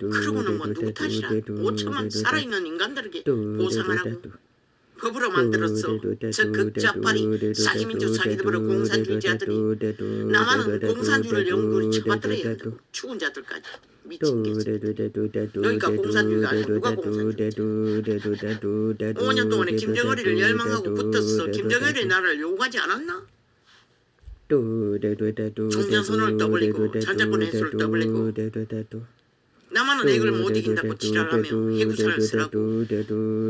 그러고는 뭐 누구 탓이라. 5천만 살아있는 인간들에게 보상하라고 법으로 만들었어. 저 극좌파리 사기민족 사기들보다 공산주의자들이 남한은 공산주의를 연구를 쳐받들어야 한다고. 죽은 자들까지 미친 게지. 여기가 공산주의가 아니야. 누가 공산주의자. 5년 동안에 김정은이를 열망하고 붙었어. 김정은이 나라를 요구하지 않았나? 종전선언을 떠벌리고 전자권 해소를 떠벌리고 남한은 핵을 못 이긴다고 지랄하며 핵우산을 쓰라고.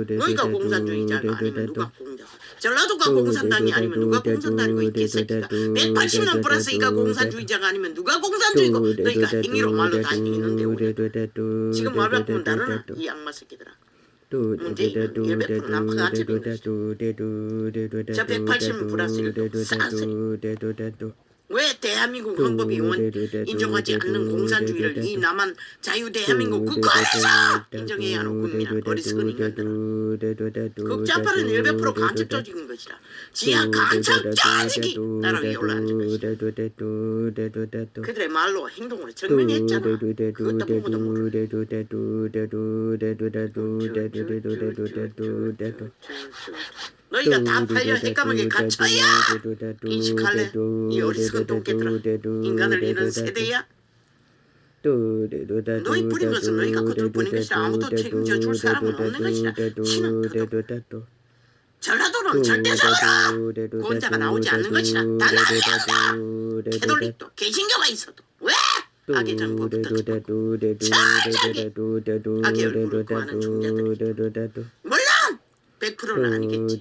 너희가 공산주의자가 아니면 누가 공자. 전라도가 공산당이 아니면 누가 공산당이고 이 개새끼가. 180년 플러스 이가 공산주의자가 아니면 누가 공산주의고. 너희가 행위로 말로 다 이기는데 오냐. 지금 말 바꾸면 다르나 이 양마 새끼들아. 문재인은 100% 남파가 아집인데 저 180년 플러스 1도 싼소리. 왜 대한민국 헌법이 인정하지 않는 공산주의를 이 남한 자유대한민국 국가에서 인정해야 하는 국민아. 어리석은 인간들아. 극좌파는 100% 간첩 조직인 것이라. 지하 간첩 조직이 나라 위에 올라앉은 것이다. 그들의 말로 행동으로 증명했잖아. 그것도 보고도 모르. 너희가 다 팔려 핵감옥에 갇혀야 인식할래? 이 어리석은 똥개들아. 인간을 잃은 세대야? 너희 뿌린 것은 너희가 거둘 뿐인 것이라. 아무도 책임져 줄 사람은 없는 것이라. 치는 터도. 전라도는 절대적으로 권자가 나오지 않는 것이라. 단합이었다. 캐톨릭도 개신교가 있어도 왜 악의 정보부터 쳐먹고 철저하게 악의 얼굴을 구하는 종자들이. 물론 100%는 아니겠지.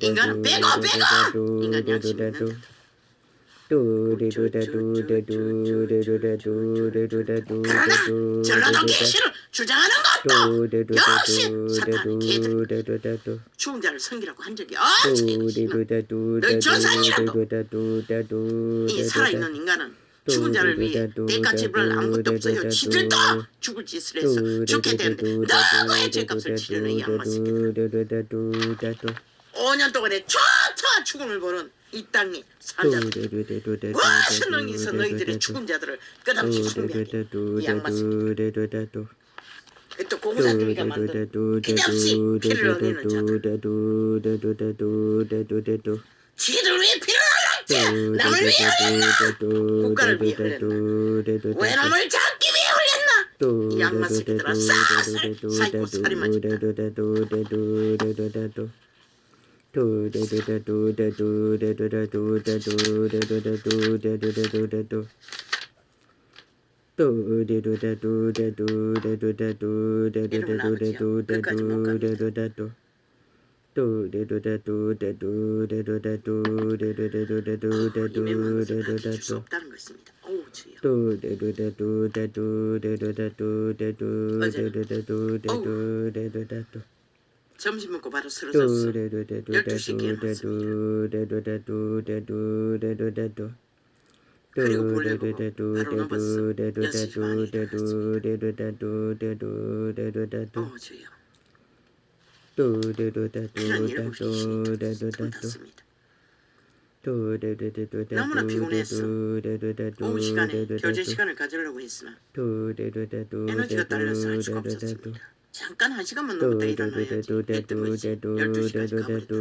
인간은 빼고 인간 양심이 있는데. 그러나 전라도 개신을 주장하는 것도 역시 사탄의 개들. 죽은 자를 섬기라고 한 적이 없지. 너희 조상이라도 이 살아있는 인간은 죽은 자를 위해 대가 지불할 아무것도 없어요. 지들도 죽을 짓을 해서 죽게 되는데 너무의 죄값을 치르는 이 양마 새끼들. 5년 동안에 초토화 죽음을 보는 이 땅에 산자들. 무엇은 능이 있어 너희들의 죽은 자들을 끝없이 숭배하게. 이 양마 새끼들. 또 공산주의가 만든 끝없이 피를 흘리는 자들. 지들 위해 피를 흘렸지. 남을 위해 흘렸나? 국가를 위해 흘렸나? 외놈을 잡기 위해 흘렸나? 이 양마 새끼들아 싹을 사이코 살인마 짓다. 이름은 아버지야. 끝까지 못 갑니다. 이 맹망을 가르칠 수 없다는 것입니다. 오 주여. 어제 점심 먹고 바로 쓰러졌어. 12시에 깨어났습니다. 그리고 볼일 보고 바로 넘었어. 6시 반에 일어났습니다. 오 주여. 피는 7시 20분 탔습니다. 너무나 피곤했어. 오후 시간에 교제 시간을 가지려고 했으나 에너지가 딸려서 할 수가 없었습니다. 잠깐 1시간만 넘었다 일어나야지. 해 뜨거지. 12시까지 가버렸다.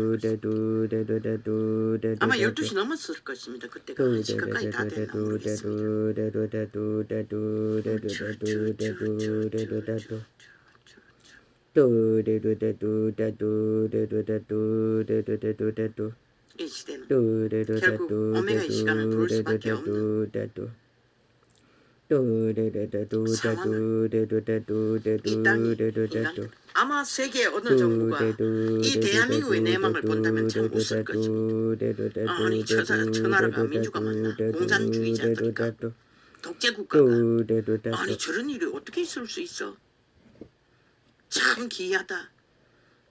아마 12시 넘었을 것입니다. 그때가 1시 가까이 다 됐나 모르겠습니다. 이 시대는 결국 오메가의 시간을 부를 수밖에 없는 상황을 이 땅이 인간 아마 세계 어느 정부가 이 대한민국의 내막을 본다면 참 웃을 것이고 아니 천하라가 민주가 맞나 공산주의자들과 독재국가가 아니 저런 일이 어떻게 있을 수 있어. 참 기이하다.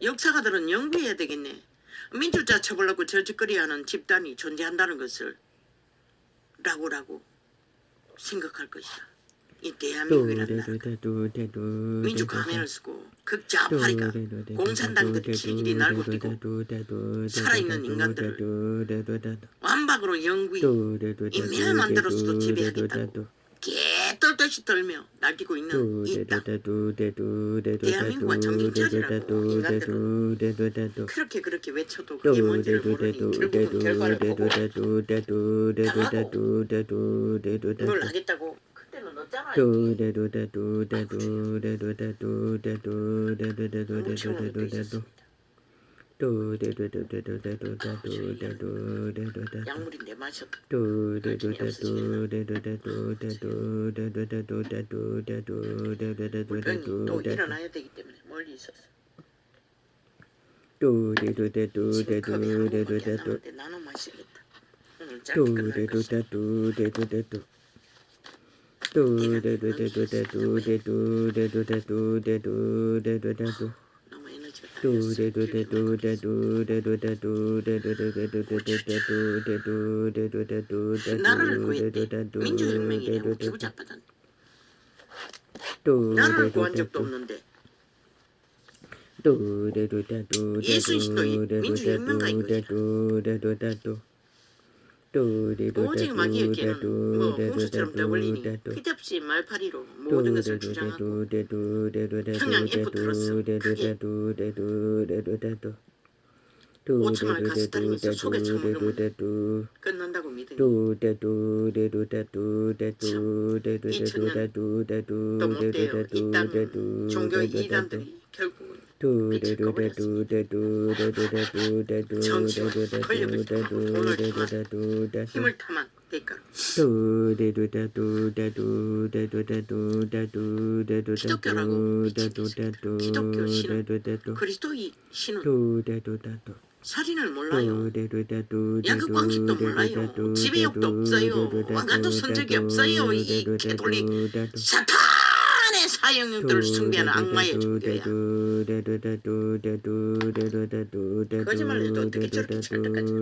역사가들은 연구해야 되겠네. 민주자 처벌하고 저짓거리하는 집단이 존재한다는 것을 라고 생각할 것이다. 이 대한민국이란 나라 민주 가면을 쓰고 극좌파리가 공산당들이 길길이 날고 뛰고 살아있는 인간들을 완박으로 영구히 인민을 만들어서도 지배하겠다고 개떨듯이 떨며 날뛰고 있는 이 땅 대한민국은 정신차리라고 인간들은 그렇게 외쳐도 그게 뭔지를 모르니 결국은 결과를 보고 당하고 뭘 하겠다고 그때는 넣었잖아. 엄청난 것도 있었습니다. 약물인데 마셔도 결정이 없어지겠나. 물병이 또 일어나야 되기 때문에 멀리 있었어. 지금 컵이 한 번밖에 안 남았는데 나눠 마시겠다. 오늘 짧게 끝날 것이야. 너무 에너지가 달렸어. 나라를 구했대. 민주혁명이라고 기부작 받았네. 나라를 구한 적도 없는데 예순신도 민주혁명가인 거지. 오직 마귀에게는 뭐 홍수처럼 떠벌리니 끝없이 말파리로 모든 것을 주장하고 평양 F 들었어. 크게 5천원을 가서 다니면서 속에 처먹으면 끝난다고 믿으니 참 2000년 또 못돼요. 이 땅 종교 이단들이 결국은 빛을 꺼버렸어. 정치와 권력을 탐하고 돈을 탐하고 힘을 탐한 대가로 기독교라고 미친 녀석들. 기독교 신은 그리스도의 신은 살인을 몰라요. 야그 광식도 몰라요. 지배욕도 없어요. 왕관도 선 적이 없어요. 이 개돌리 사탄의 사형육들을 숭배하는 악마의 종교야. 거짓말 해도 어떻게 저렇게 찰떡같이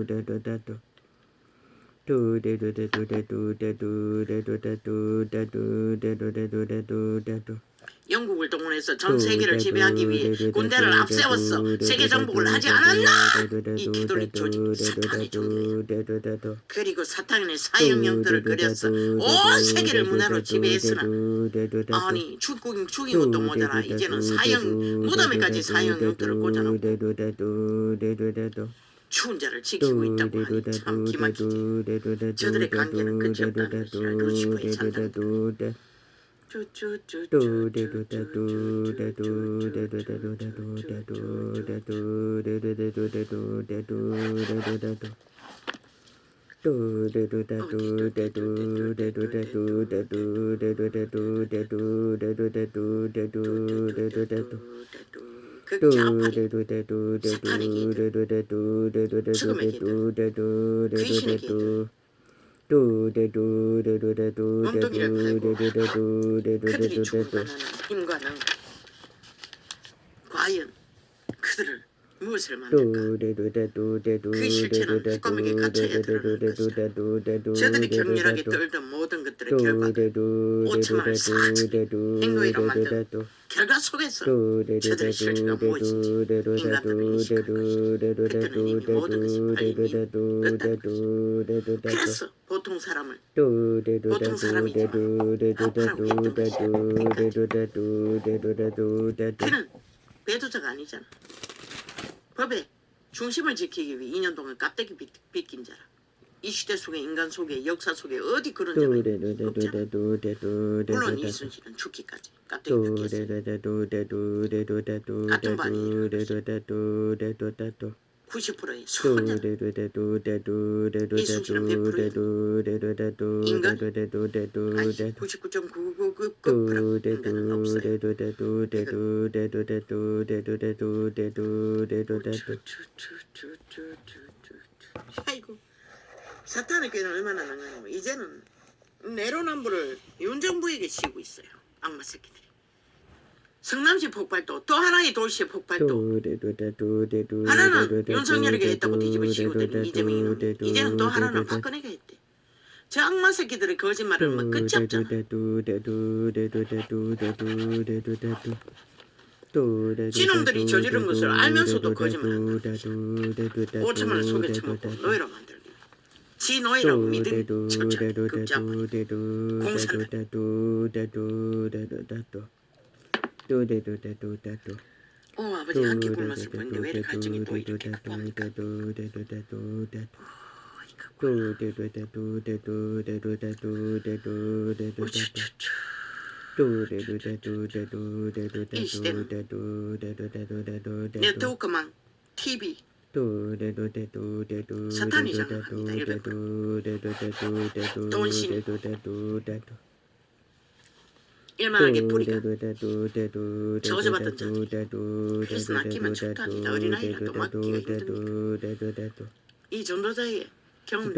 영국을 동원해서 전 세계를 지배하기 위해 군대를 앞세웠어. 세계 정복을 하지 않았나? 이 캐톨릭 조직, 사탄의 종교야. 그리고 사탄의 사형령들을 그려서 온 세계를 문화로 지배했으나 아니 죽인 것도 모자라 이제는 사형 무덤에까지 사형령들을 꽂아놓고 추운 자를 지키고 있다고 하니 참 기막히지. 저들의 관계는 끝이 없다는 것이라 루시퍼의 산다는 극좌파리 사탄의 개들 죽음의 개들 귀신의 개들 몸뚱이를 팔고 그들이 죽어가는 힘과는 과연 그들을 무엇을 만들까? 그 실체는 휘감에게 갇혀야 드러날 것이다. 저들이 격렬하게 떨던 모든 것들의 결과들 5천만을 사치 행노이로 만든 결과 속에서 저들의 실체가 무엇인지 인간들은 인식할 것이다. 그때는 이미 모든 것이 팔림이 없다는 것이다. 그래서 보통 사람이지만 아파라고 했던 것이다. 그는 배도자가 아니잖아. 법의 중심을 지키기 위해 2년 동안 깍대기 빗긴 자라. 이 시대 속에 인간 속에 역사 속에 어디 그런 적은 없잖아. 물론 이순신은 죽기까지 깍대기 빗겼어요. 같은 반이에요. 90%의 소년 이순신은 100%예요. 인간? 아니 99.999% 인간은 없어요. 아이고 사탄의 꾀는 얼마나 능하냐면 이제는 내로남불을 윤정부에게 씌우고 있어요. 악마 새끼들이. 성남시 폭발도 또 하나의 도시의 폭발도 하나는 윤석열에게 했다고 뒤집어 씌우더니 이재명이 이제는 또 하나는 박근혜가 했대. 저 악마 새끼들의 거짓말은 뭐 끝이 없잖아. 지놈들이 저지른 것을 알면서도 거짓말한다. 5천만 원 속여 쳐먹고 노예로 만들기. 지 노예라고 믿은 척척 극자버리. 공산당. 아버지 한 끼 굶었을 뿐인데 왜 이렇게 갈증이 또 이렇게 나타납니까? 우쭈쭈쭈. 이 시대는 네트워크망 TV 사탄이 장악합니다. 100%. 돈신 일만하게 뿌리가 저주받던 자들이. 그래서 낚이면 척도합니다. 어린아이라도 막기가 힘듭니다. 이 전도자의 경험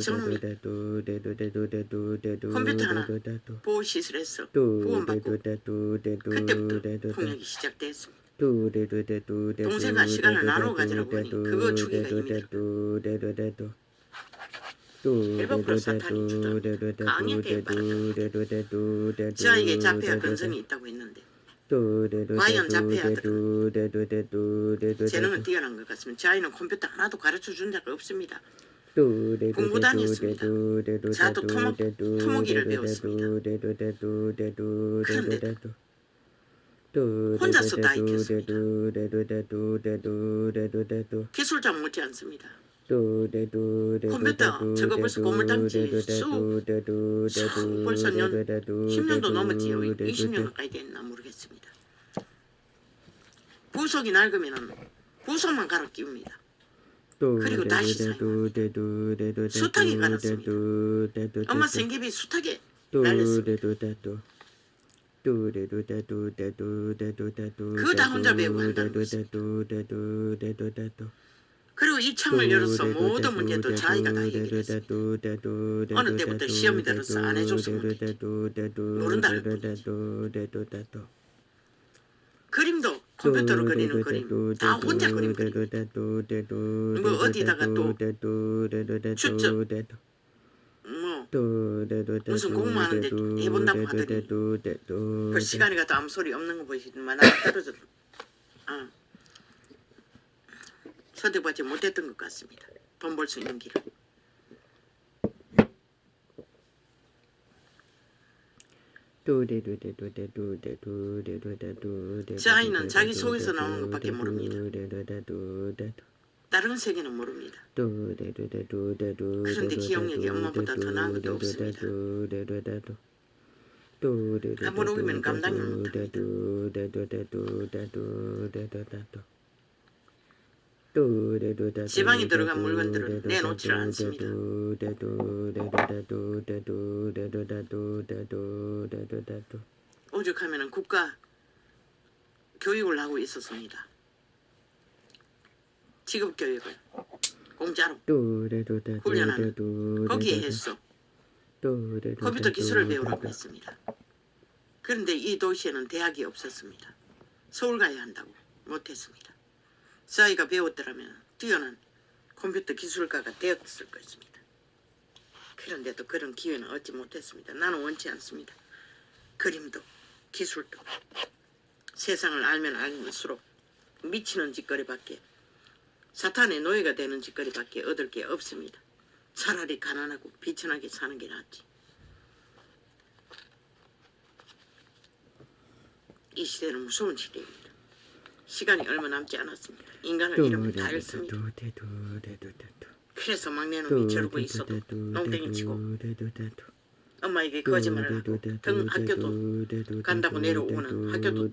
저놈이 컴퓨터 하나 보호 시설에서 후원받고 그때부터 폭력이 시작됐습니다. 동생과 시간을 나눠 가지라고 하니 그거 주기가 힘들어. 100% 사탄이 주다 강하게 받았다. 저에게 자폐와 근성이 있다고 했는데 과연 자폐아들은 재능은 뛰어난 것 같으면 저희는 컴퓨터 하나도 가르쳐 준 적이 없습니다. 공부 다녔습니다. 저도 토목이를 배웠습니다. 그런데도 혼자서 다 익혔습니다. 기술자 못지 않습니다. 컴퓨터 저거 벌써 고물단지 벌써 10년도 넘었지요. 20년 가까이 됐나 모르겠습니다. 부속이 낡으면 부속만 갈아 끼웁니다. 그리고 다시 사용합니다. 수탉이 갈았습니다. 엄마 생기비 수탉에 날렸습니다. 그거 다 혼자 배우고 한다는 것입니다. 그리고 이 창을 열어서 모든 문제도 자기가 다 해결했습니다. 어느 때부터 시험이 들어서 안 해줘서 못했지. 모른다는 뿐이지. 그림도 컴퓨터로 그리는 그림 다 혼자 그림 그립니다. 뭐 어디다가 또 추측 뭐 무슨 공부하는데 해본다고 하더니 그 시간이 가도 아무 소리 없는 거 보시더만 나 떨어져 선택받지 못했던 것 같습니다. 돈 벌 수 있는 길을. 저 아이는 자기 속에서 나오는 것밖에 모릅니다. 다른 세계는 모릅니다. 그런데 기억력이 엄마보다 더 나은 것도 없습니다. 한번 오기면 감당을 못합니다. 지방에 들어간 물건들은 내놓지를 않습니다. 오죽하면 국가 교육을 하고 있었습니다. 직업교육을 공짜로 훈련하는 거기에 했어. 컴퓨터 기술을 배우라고 했습니다. 그런데 이 도시에는 대학이 없었습니다. 서울 가야 한다고 못했습니다. 저희가 배웠더라면 뛰어난 컴퓨터 기술가가 되었을 것입니다. 그런데도 그런 기회는 얻지 못했습니다. 나는 원치 않습니다. 그림도 기술도 세상을 알면 알수록 미치는 짓거리밖에 사탄의 노예가 되는 짓거리밖에 얻을 게 없습니다. 차라리 가난하고 비천하게 사는 게 낫지. 이 시대는 무서운 시대입니다. 시간이 얼마 남지 않았습니다. 인간을 잃으면 다 잃습니다. 그래서 막내놈이 저러고 있어도 농땡이 치고 엄마에게 거짓말을 하고 학교도 간다고 내려오는 학교도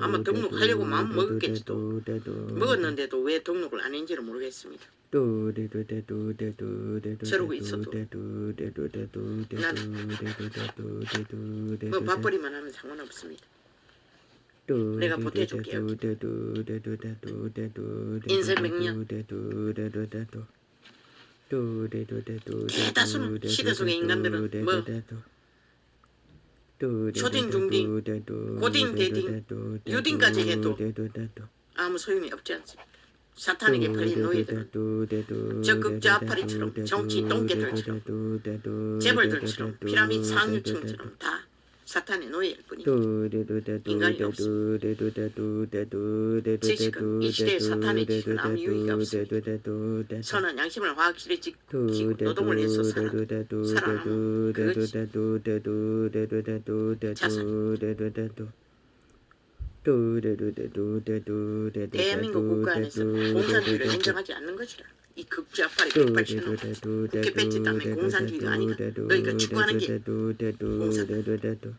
아마 등록하려고 마음 먹었겠지도 먹었는데도 왜 등록을 안 했는지를 모르겠습니다. 저러고 있어도 나는 뭐 밥벌이만 하면 상관없습니다. 내가 보태줄게요. 인생 100년 대다수는 시대 속의 인간들은 뭐 초딩, 중딩, 고딩, 대딩, 유딩까지 해도 아무 소용이 없지 않습니다. 사탄에게 팔린 노예들은 적극 좌파리처럼 정치 똥개들처럼 재벌들처럼 피라미드 상류층처럼 다 사탄의 노예일 뿐이다. 인간이 없습니다. 지식은 이 시대의 사탄의 지식은 아무 유의가 없습니다. 선한 양심을 확실히 지키고 노동을 해서 살아남은 그것이 자산입니다. 대한민국 국가 안에서 공산주의를 인정하지 않는 것이라. 이 극좌파리 백발천원 국회 뺏지 때문에 공산주의가 아니다. 너희가 추구하는 게 공산주의다.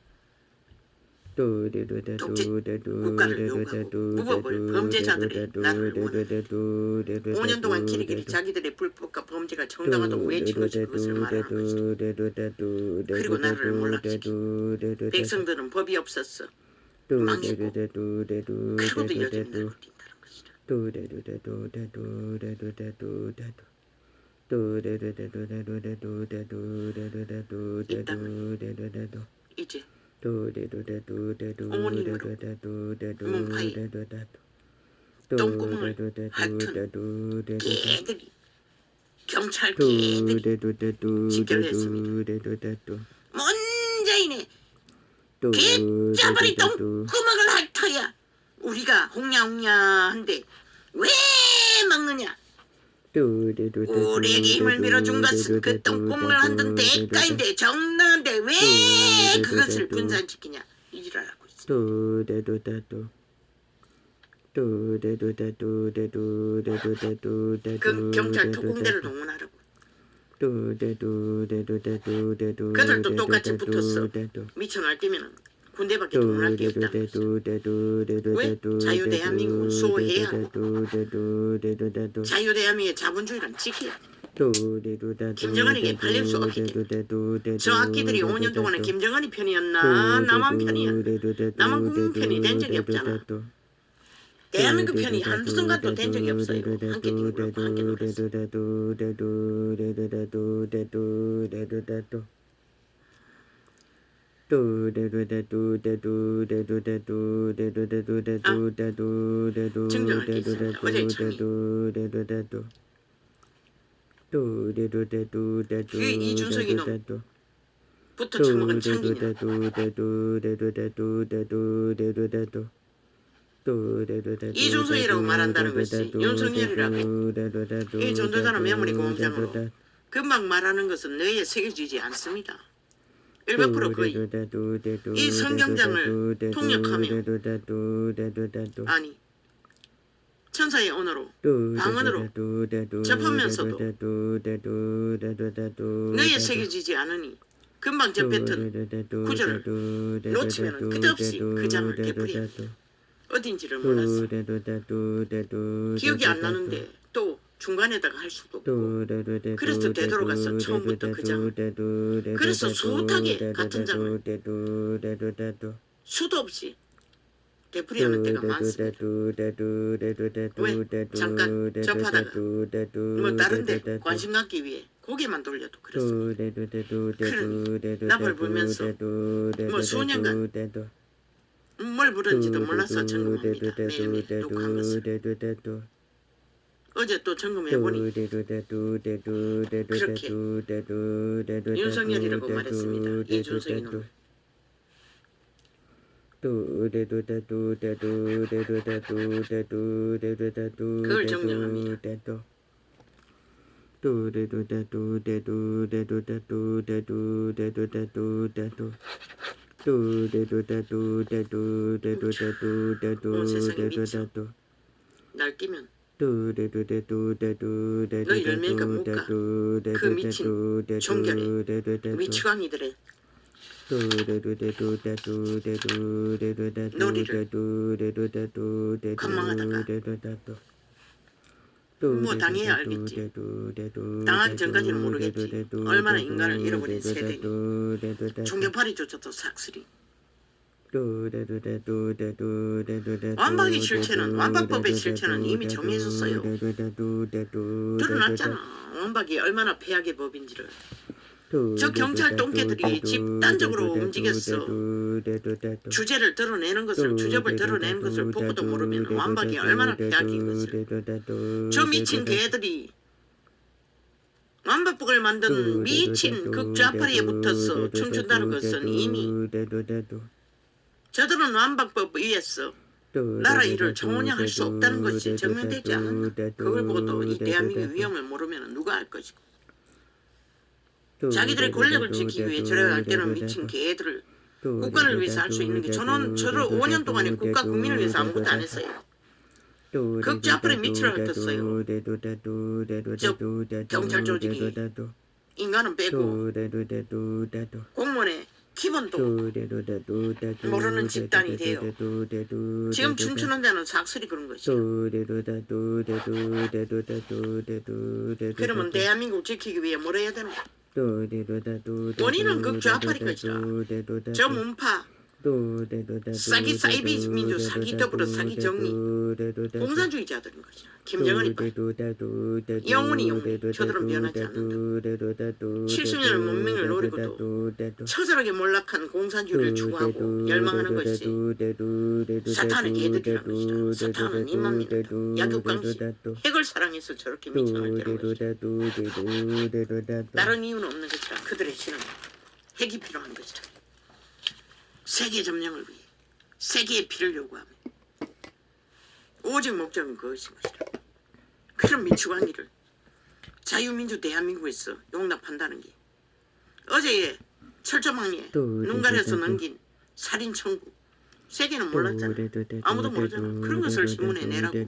독재 국가를 요구하고 무법을 범죄자들의 나라를 원한다. 5년 동안 길이길이 자기들의 불법과 범죄가 정당하다고 외친 것이 그것을 말하는 것이다. 그리고 나라를 몰락시키고 백성들은 법이 없었어. 망했고 그리고도 여전히 날고 뛴다는 것이다. 이 땅은 이제 어머님으로 문파에 똥구멍을 핥은 개들이 경찰 개들이 집결했습니다. 문재인의 개짜발이 똥구멍을 핥아야 우리가 홍냐홍냐한데 왜 먹느냐. 우리에게 힘을 밀어준 것은 그 똥구멍을 핥은 대가인데 정당한데 왜 그것을 분산시키냐 이지랄하고 있어. 그 경찰 특공대를 동원하라고. 그들도 똑같이 붙었어. 미쳐 날뛰면 군대밖에 동원할 게 없다. 왜? 자유대한민국은 수호해야 하고 자유대한민국의 자본주의는 지켜야 돼. 김정은에게 팔릴 수 없기 때문에. 저 악기들이 5년 동안에 김정은이 편이었나 남한 편이야. 남한 국민 편이 된 적이 없잖아. 대한민국 편이 한순간도 된 적이 없어요. 함께 뒹굴었고 함께 놀았어. 증정할 게 있습니다. 어제 참이 그 이준석이 놈부터 처먹은 창기냐. 이준석이라고 말한다는 것이 윤석열이라고 이 전도자는 메모리 공장으로 금방 말하는 것은 뇌에 새겨지지 않습니다. 100% 거의 이 성경장을 통역하며 아니 천사의 언어로 방언으로 접하면서도 뇌에 새겨지지 않으니 금방 접했던 구절을 놓치면 끝없이 그 장을 되풀이한다. 어딘지를 몰랐어. 기억이 안 나는데 또 중간에다가 할 수도 없고 그래서 되돌아가서 처음부터 그 장을 그래서 숱하게 같은 장을 수도 없이 되풀이하는 때가 많습니다. 왜? 잠깐 접하다가 뭐 다른데 관심 갖기 위해 고개만 돌려도 그렇습니다. 그러니 나팔 불면서 뭐 수년간 뭘 부른지도 몰라서 점검합니다. 매일매일 녹화한 것을. 어제 또 점검해보니 그렇게 윤석열이라고 말했습니다. 이준석이 놈. 그걸 정정합니다. 온 세상에 미쳐 날뛰면 너희를 맹가 못 가. 그 미친 종결의 미치광이들의 놀이를 관망하다가 뭐 당해야 알겠지. 당하기 전까지는 모르겠지. 얼마나 인간을 잃어버린 세대니. 종교파리조차도 삭슬이. 완박의 실체는 완박법의 실체는 이미 정해졌어요. 드러났잖아. 완박이 얼마나 폐악의 법인지를. 저 경찰 똥개들이 집단적으로 움직였어. 주제를 드러내는 것을, 주접을 드러내는 것을 보고도 모르면 완박이 얼마나 대악인 것을. 저 미친 개들이 완박복을 만든 미친 극좌파리에 붙어서 춤춘다는 것은 이미 저들은 완박법 위에서 나라 일을 전혀 수 없다는 것이 증명되지 않았나. 그걸 보고도 이 대한민국의 위험을 모르면 누가 알 것이고. 자기들의 권력을 지키기 위해 저래 할 때는 미친 개들을 국가를 위해서 할 수 있는 게 저는 5년 동안에 국가 국민을 위해서 아무것도 안 했어요. 극좌파리 밑을 핥았어요. 저 경찰 조직이 인간은 빼고 공무원의 기본도 모르는 집단이 돼요. 지금 춤추는 데는 삭슬이 그런 것이죠. 그러면 대한민국을 지키기 위해 뭘 해야 됩니까? 원인은 극좌파리 것이라. 저 문파 사기 사이비 민주 사기 더불어 사기 정리 공산주의자들인 것이야. 김정은이 영원히 저들은 변하지 않는다. 70년의 문명을 노리고도 처절하게 몰락한 공산주의를 추구하고 열망하는 것이 사탄의 개들이라는 것이다. 사탄은 입만 믿었다. 약육강식 핵을 사랑해서 저렇게 미천을 되는 것이다. 다른 이유는 없는 것이라. 그들의 신은 핵이 필요한 것이다. 세계 점령을 위해 세계의 피를 요구하며 오직 목적은 그것인 것이다. 그런 미치광이를 자유민주 대한민국에서 용납한다는 게 어제의 철조망리에 눈 가려서 넘긴 살인 청구 세계는 몰랐잖아. 아무도 모르잖아. 그런 것을 신문에 내라고.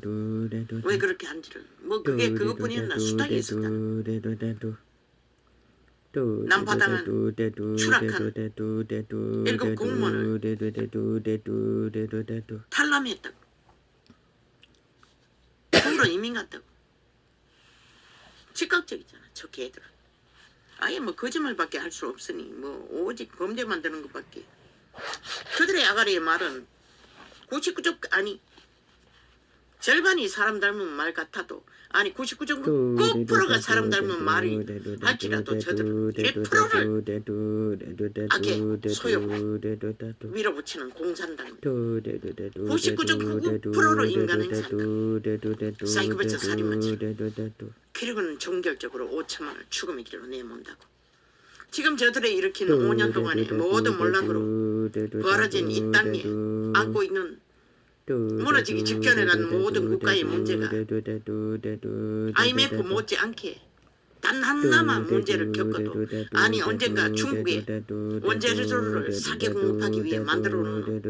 왜 그렇게 한지를. 뭐 그게 그것뿐이었나. 수단이 있었다. 남바당은 추락한 7 공무원을 탈남했다고. 서울로 이민 갔다고. 즉각적이잖아. 저 개들은. 아예 뭐 거짓말밖에 할 수 없으니 뭐 오직 범죄 만드는 것밖에. 그들의 아가리의 말은 99적 아니 절반이 사람 닮은 말 같아도 아니 99.9%가 사람 닮은 말이 할지라도 저들은 1%를 악에 소용 밀어붙이는 공산당 99.99%로 인간 행사한다. 사이코패스 살인마치. 그리고는 종결적으로 5천만을 죽음의 길로 내몬다고. 지금 저들의 일으키는 5년 동안의 모든 몰락으로 벌어진 이 땅에 안고 있는 무너지기 직전에 간 모든 국가의 문제가 IMF 못지않게 단 하나만 문제를 겪어도 아니 언젠가 중국의 원자재를 사기 공급하기 위해 만들어 놓은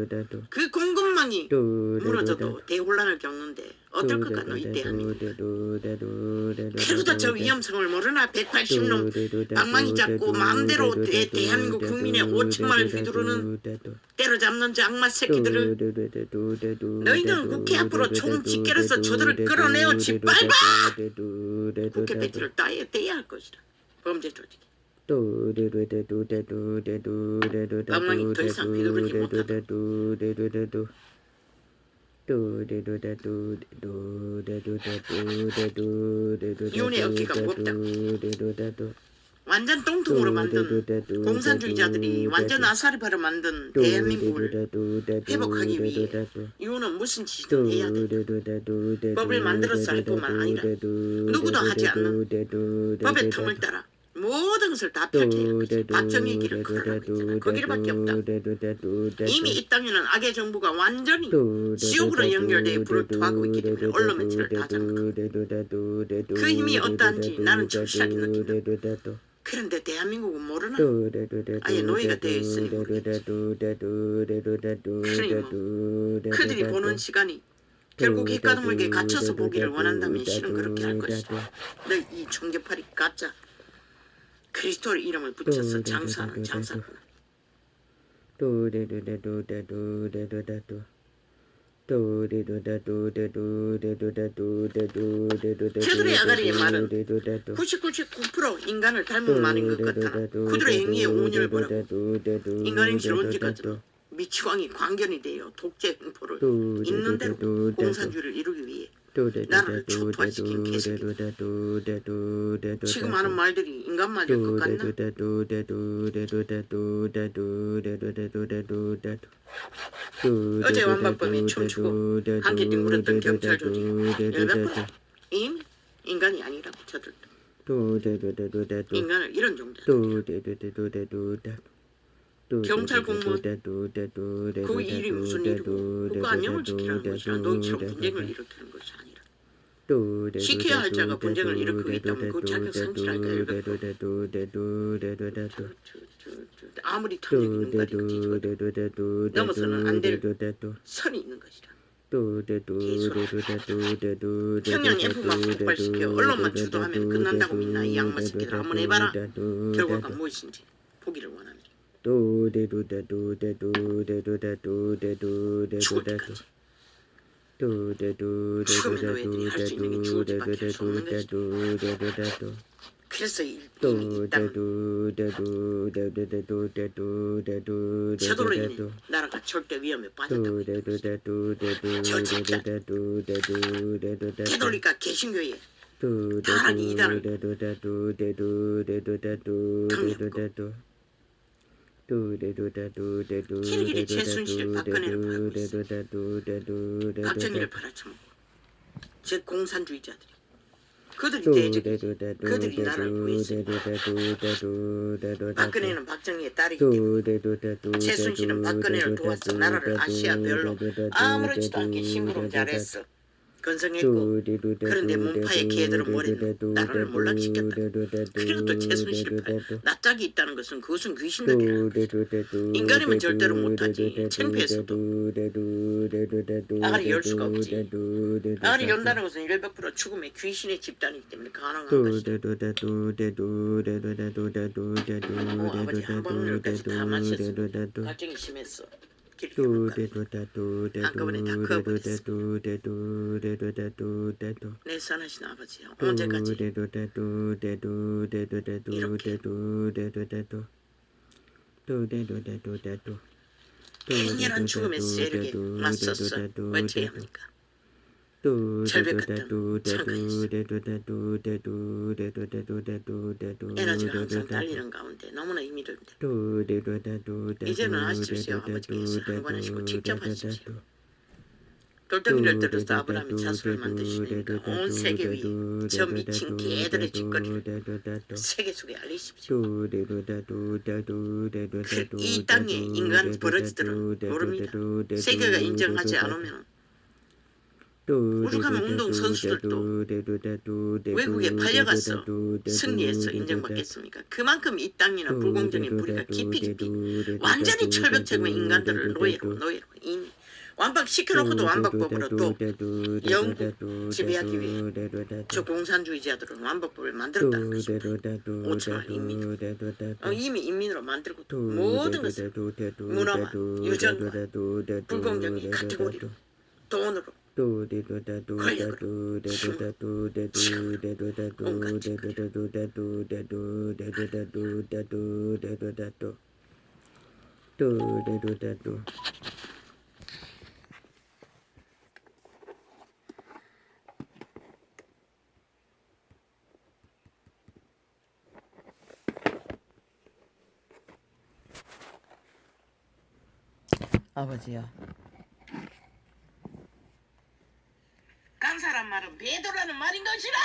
그 공급망이 무너져도 대혼란을 겪는데 어떨 것 같노 이 대한민국. 그리고도 저 위험성을 모르나 180놈 방망이 잡고 마음대로 대한민국 국민의 5천만을 휘두르는 때려잡는 저 악마 새끼들을 너희는 국회 앞으로 총 집결해서 저들을 끌어내어 짓밟아! 국회 배치를 떼야 할 것이다. 범죄 조직이. 방망이 더 이상 휘두르지 못하다. 이혼의 어깨가 무겁다고. 완전 똥통으로 만든 공산주의자들이 완전 아사리바로 만든 대한민국을 회복하기 위해 이혼은 무슨 짓이든 해야 된다. 법을 만들어서 할 뿐만 아니라 누구도 하지 않는 법의 틈을 따라 모든 것을 다 펼쳐야 할 것이다. 박정희 길을 걸으라고 했잖아. 그 길밖에 없다. 이미 이 땅에는 악의 정부가 완전히 지옥으로 연결되어 불을 토하고 있기 때문에 언론 매체를 다 잠그고 그 힘이 어떠한지 나는 절실하게 느낀다. 그런데 대한민국은 모르나? 아예 노예가 되어 있으니 모르겠지. 그러니 뭐 그들이 보는 시간이 결국 핵가동물에 갇혀서 보기를 원한다면 실은 그렇게 할 것이다. 너 이 총개팔이 가짜 그리스도의 이름을 붙여서 장사하는 장사구나. 그들의 아가리의 말은 99.9% 인간을 닮은 말인 것 같으나 그들의 행위에 온연을 보라고. 인간 행실 언제까지나 미치광이 광견이 되어 독재 행포를 있는 대로 공산주의를 이루기 위해 나라를 초토화시킨 개새끼들. 지금 하는 말들이 인간 말일 것 같나? 어제 완박범에 춤추고 한끼 뒹굴었던 경찰 조직 열받구나. 이미 인간이 아니라고 저들도. 인간을 이런 종자들. 경찰 공무원 그 일이 무슨 일이고 국가 안녕을 지키라는 것이야. 너희처럼 분쟁을 일으키는 것이 아니라 시켜야 할 자가 분쟁을 일으키고 있다면 그 자격 상실할까 열받고 아무리 탐욕이 눈가리가 뒤집어도 넘어서는 안 될 선이 있는 것이라. 평양 F만 폭발시켜 언론만 주도하면 끝난다고 믿나 이 양반 새끼들 한번 해봐라. 결과가 무엇인지 보기를 원합니다. 죽을 때까지. 죽으면 너희들이 할 수 있는 게 죽을 때밖에 할 수 없는 것이다. 그래서 이미 이 땅은 저돌로 인해 나라가 절대 위험에 빠졌다고 했다. 저 진짜 캐톨릭과 개신교에 나란히 이단을 강력하고 길길이 최순실 박근혜를 팔고 있어. 박정희를 팔아쳐먹고 즉 공산주의자들이 그들이 대적이지. 그들이 나라를 구했으니 박근혜는 박정희의 딸이기 때문에 최순실은 박근혜를 도와서 나라를 아시아 별로 아무렇지도 않게 심부름 잘했어. 건성했고 그런데 문파의 개들은 뭐랬노? 나라를 몰락시켰다. 그리고 또 최순실을 팔 낯짝이 있다는 것은 그것은 귀신들이라는 것이다. 인간이면 절대로 못하지. 창피해서도 아가리 열 수가 없지. 아가리 연다는 것은 100% 죽음의 귀신의 집단이기 때문에 가능한 것이다. 아버지 한 방울까지 다 마셨어. 갈증이 심했어. 한꺼번에 다 그어버렸어. 내 선하신 아버지 언제까지 이렇게 맹렬한 죽음의 세력에 맞서서 외쳐야 합니까? 절벽 같은 창근이시 에너지가 항상 달리는 가운데 너무나 힘이 듭니다. 이제는 아십시오. 아버지께서 상관하시고 직접 하십시오. 돌덩이를 들어서 아브라함이 자수를 만드시니까 온 세계 위에 저 미친 개들의 짓거리를 세계 속에 알리십시오. 이 땅에 인간 버러지들은 모릅니다. 세계가 인정하지 않으면 오죽하면 운동 선수들도 외국에 팔려가서 승리해서 인정받겠습니까? 그만큼 이 땅에는 불공정의 뿌리가 깊이 완전히 철벽체고 인간들을 노예로 이미 완박시켜놓고도 완박법으로 또 영국 지배하기 위해 저 공산주의자들은 완박법을 만들었다는 것입니다. 5천만 인민 이미 인민으로 만들고 모든 것을 문화와 유전과 불공정의 카테고리로 돈으로 권력으로 힘으로 지금으로 온갖 짓거리. 아버지야. 깐사란 말은 배도라는 말인 것이라.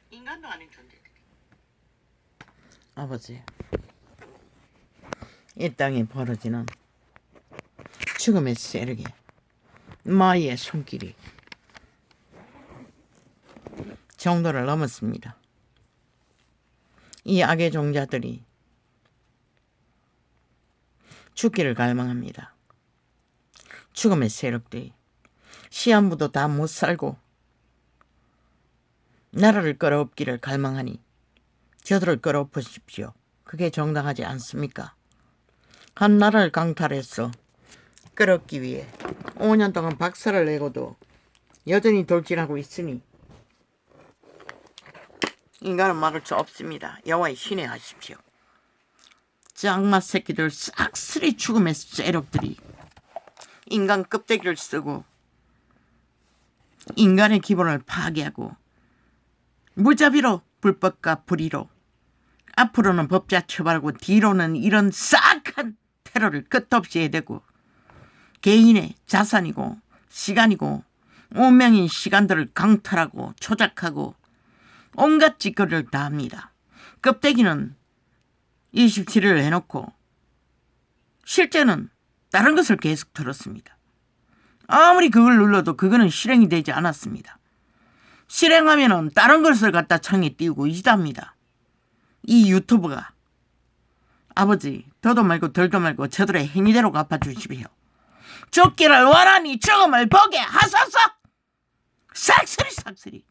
인간도 아닌 존재들이. 아버지. 이 땅에 벌어지는 죽음의 세력에 마이의 손길이 정도를 넘었습니다. 이 악의 종자들이 죽기를 갈망합니다. 죽음의 세력들이 시한부도 다 못 살고 나라를 끌어엎기를 갈망하니 저들을 끌어엎으십시오. 그게 정당하지 않습니까? 한 나라를 강탈해서 끌어엎기 위해 5년 동안 박살을 내고도 여전히 돌진하고 있으니 인간은 막을 수 없습니다. 여호와의 신뢰하십시오. 저 악마 새끼들 싹쓸이 죽음의 세력들이 인간 껍데기를 쓰고 인간의 기본을 파괴하고 무자비로 불법과 불의로 앞으로는 법자 처벌하고 뒤로는 이런 싹한 테러를 끝없이 해대고 개인의 자산이고 시간이고 운명인 시간들을 강탈하고 조작하고 온갖 짓거리를 다 합니다. 껍데기는 27일 해놓고 실제는 다른 것을 계속 들었습니다. 아무리 그걸 눌러도 그거는 실행이 되지 않았습니다. 실행하면은 다른 것을 갖다 창에 띄우고 이답니다. 이 유튜브가 아버지 더도 말고 덜도 말고 저들의 행위대로 갚아주십시오. 죽기를 원하니 죽음을 보게 하소서. 싹쓸이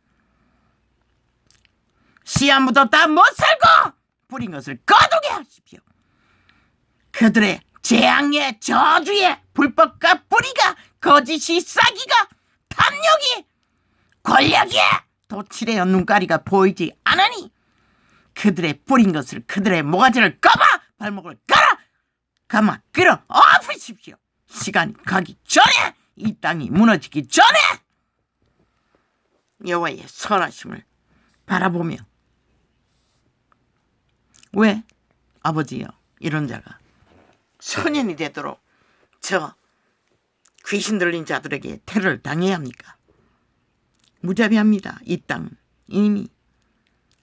씨앗 묻었다 못 살고 뿌린 것을 거두게 하십시오. 그들의 재앙의 저주의 불법과 뿌리가 거짓이 싸기가 탐욕이 권력이 도치되어 눈가리가 보이지 않으니 그들의 뿌린 것을 그들의 모가지를 감아 발목을 감아 끌어 엎으십시오. 시간이 가기 전에 이 땅이 무너지기 전에 여호와의 선하심을 바라보며 왜 아버지여 이런 자가 소년이 되도록 저 귀신 들린 자들에게 테러를 당해야 합니까? 무자비합니다. 이 땅은 이미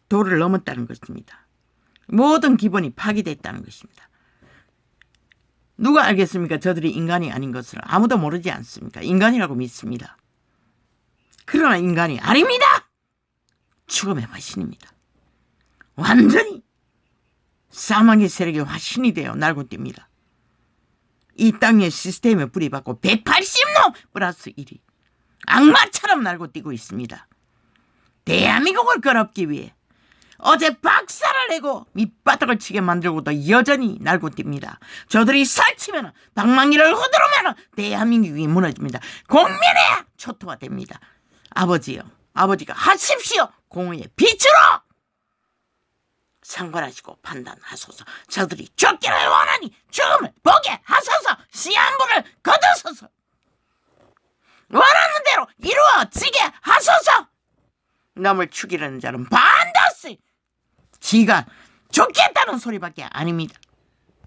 도를 넘었다는 것입니다. 모든 기본이 파괴됐다는 것입니다. 누가 알겠습니까? 저들이 인간이 아닌 것을 아무도 모르지 않습니까? 인간이라고 믿습니다. 그러나 인간이 아닙니다. 죽음의 화신입니다. 완전히 사망의 세력의 화신이 되어 날고 뜁니다. 이 땅의 시스템에 뿌리받고 180놈 플러스 1이 악마처럼 날고 뛰고 있습니다. 대한민국을 걸업기 위해 어제 박살을 내고 밑바닥을 치게 만들고도 여전히 날고 뜁니다. 저들이 살치면 방망이를 후두르면 대한민국이 무너집니다. 공면에 초토화됩니다. 아버지요, 아버지가 하십시오. 공의의 빛으로 상관하시고 판단하소서. 저들이 죽기를 원하니 죽음을 보게 하소서. 씨앗물을 거두소서. 원하는 대로 이루어지게 하소서. 남을 죽이려는 자는 반드시 지가 죽겠다는 소리밖에 아닙니다.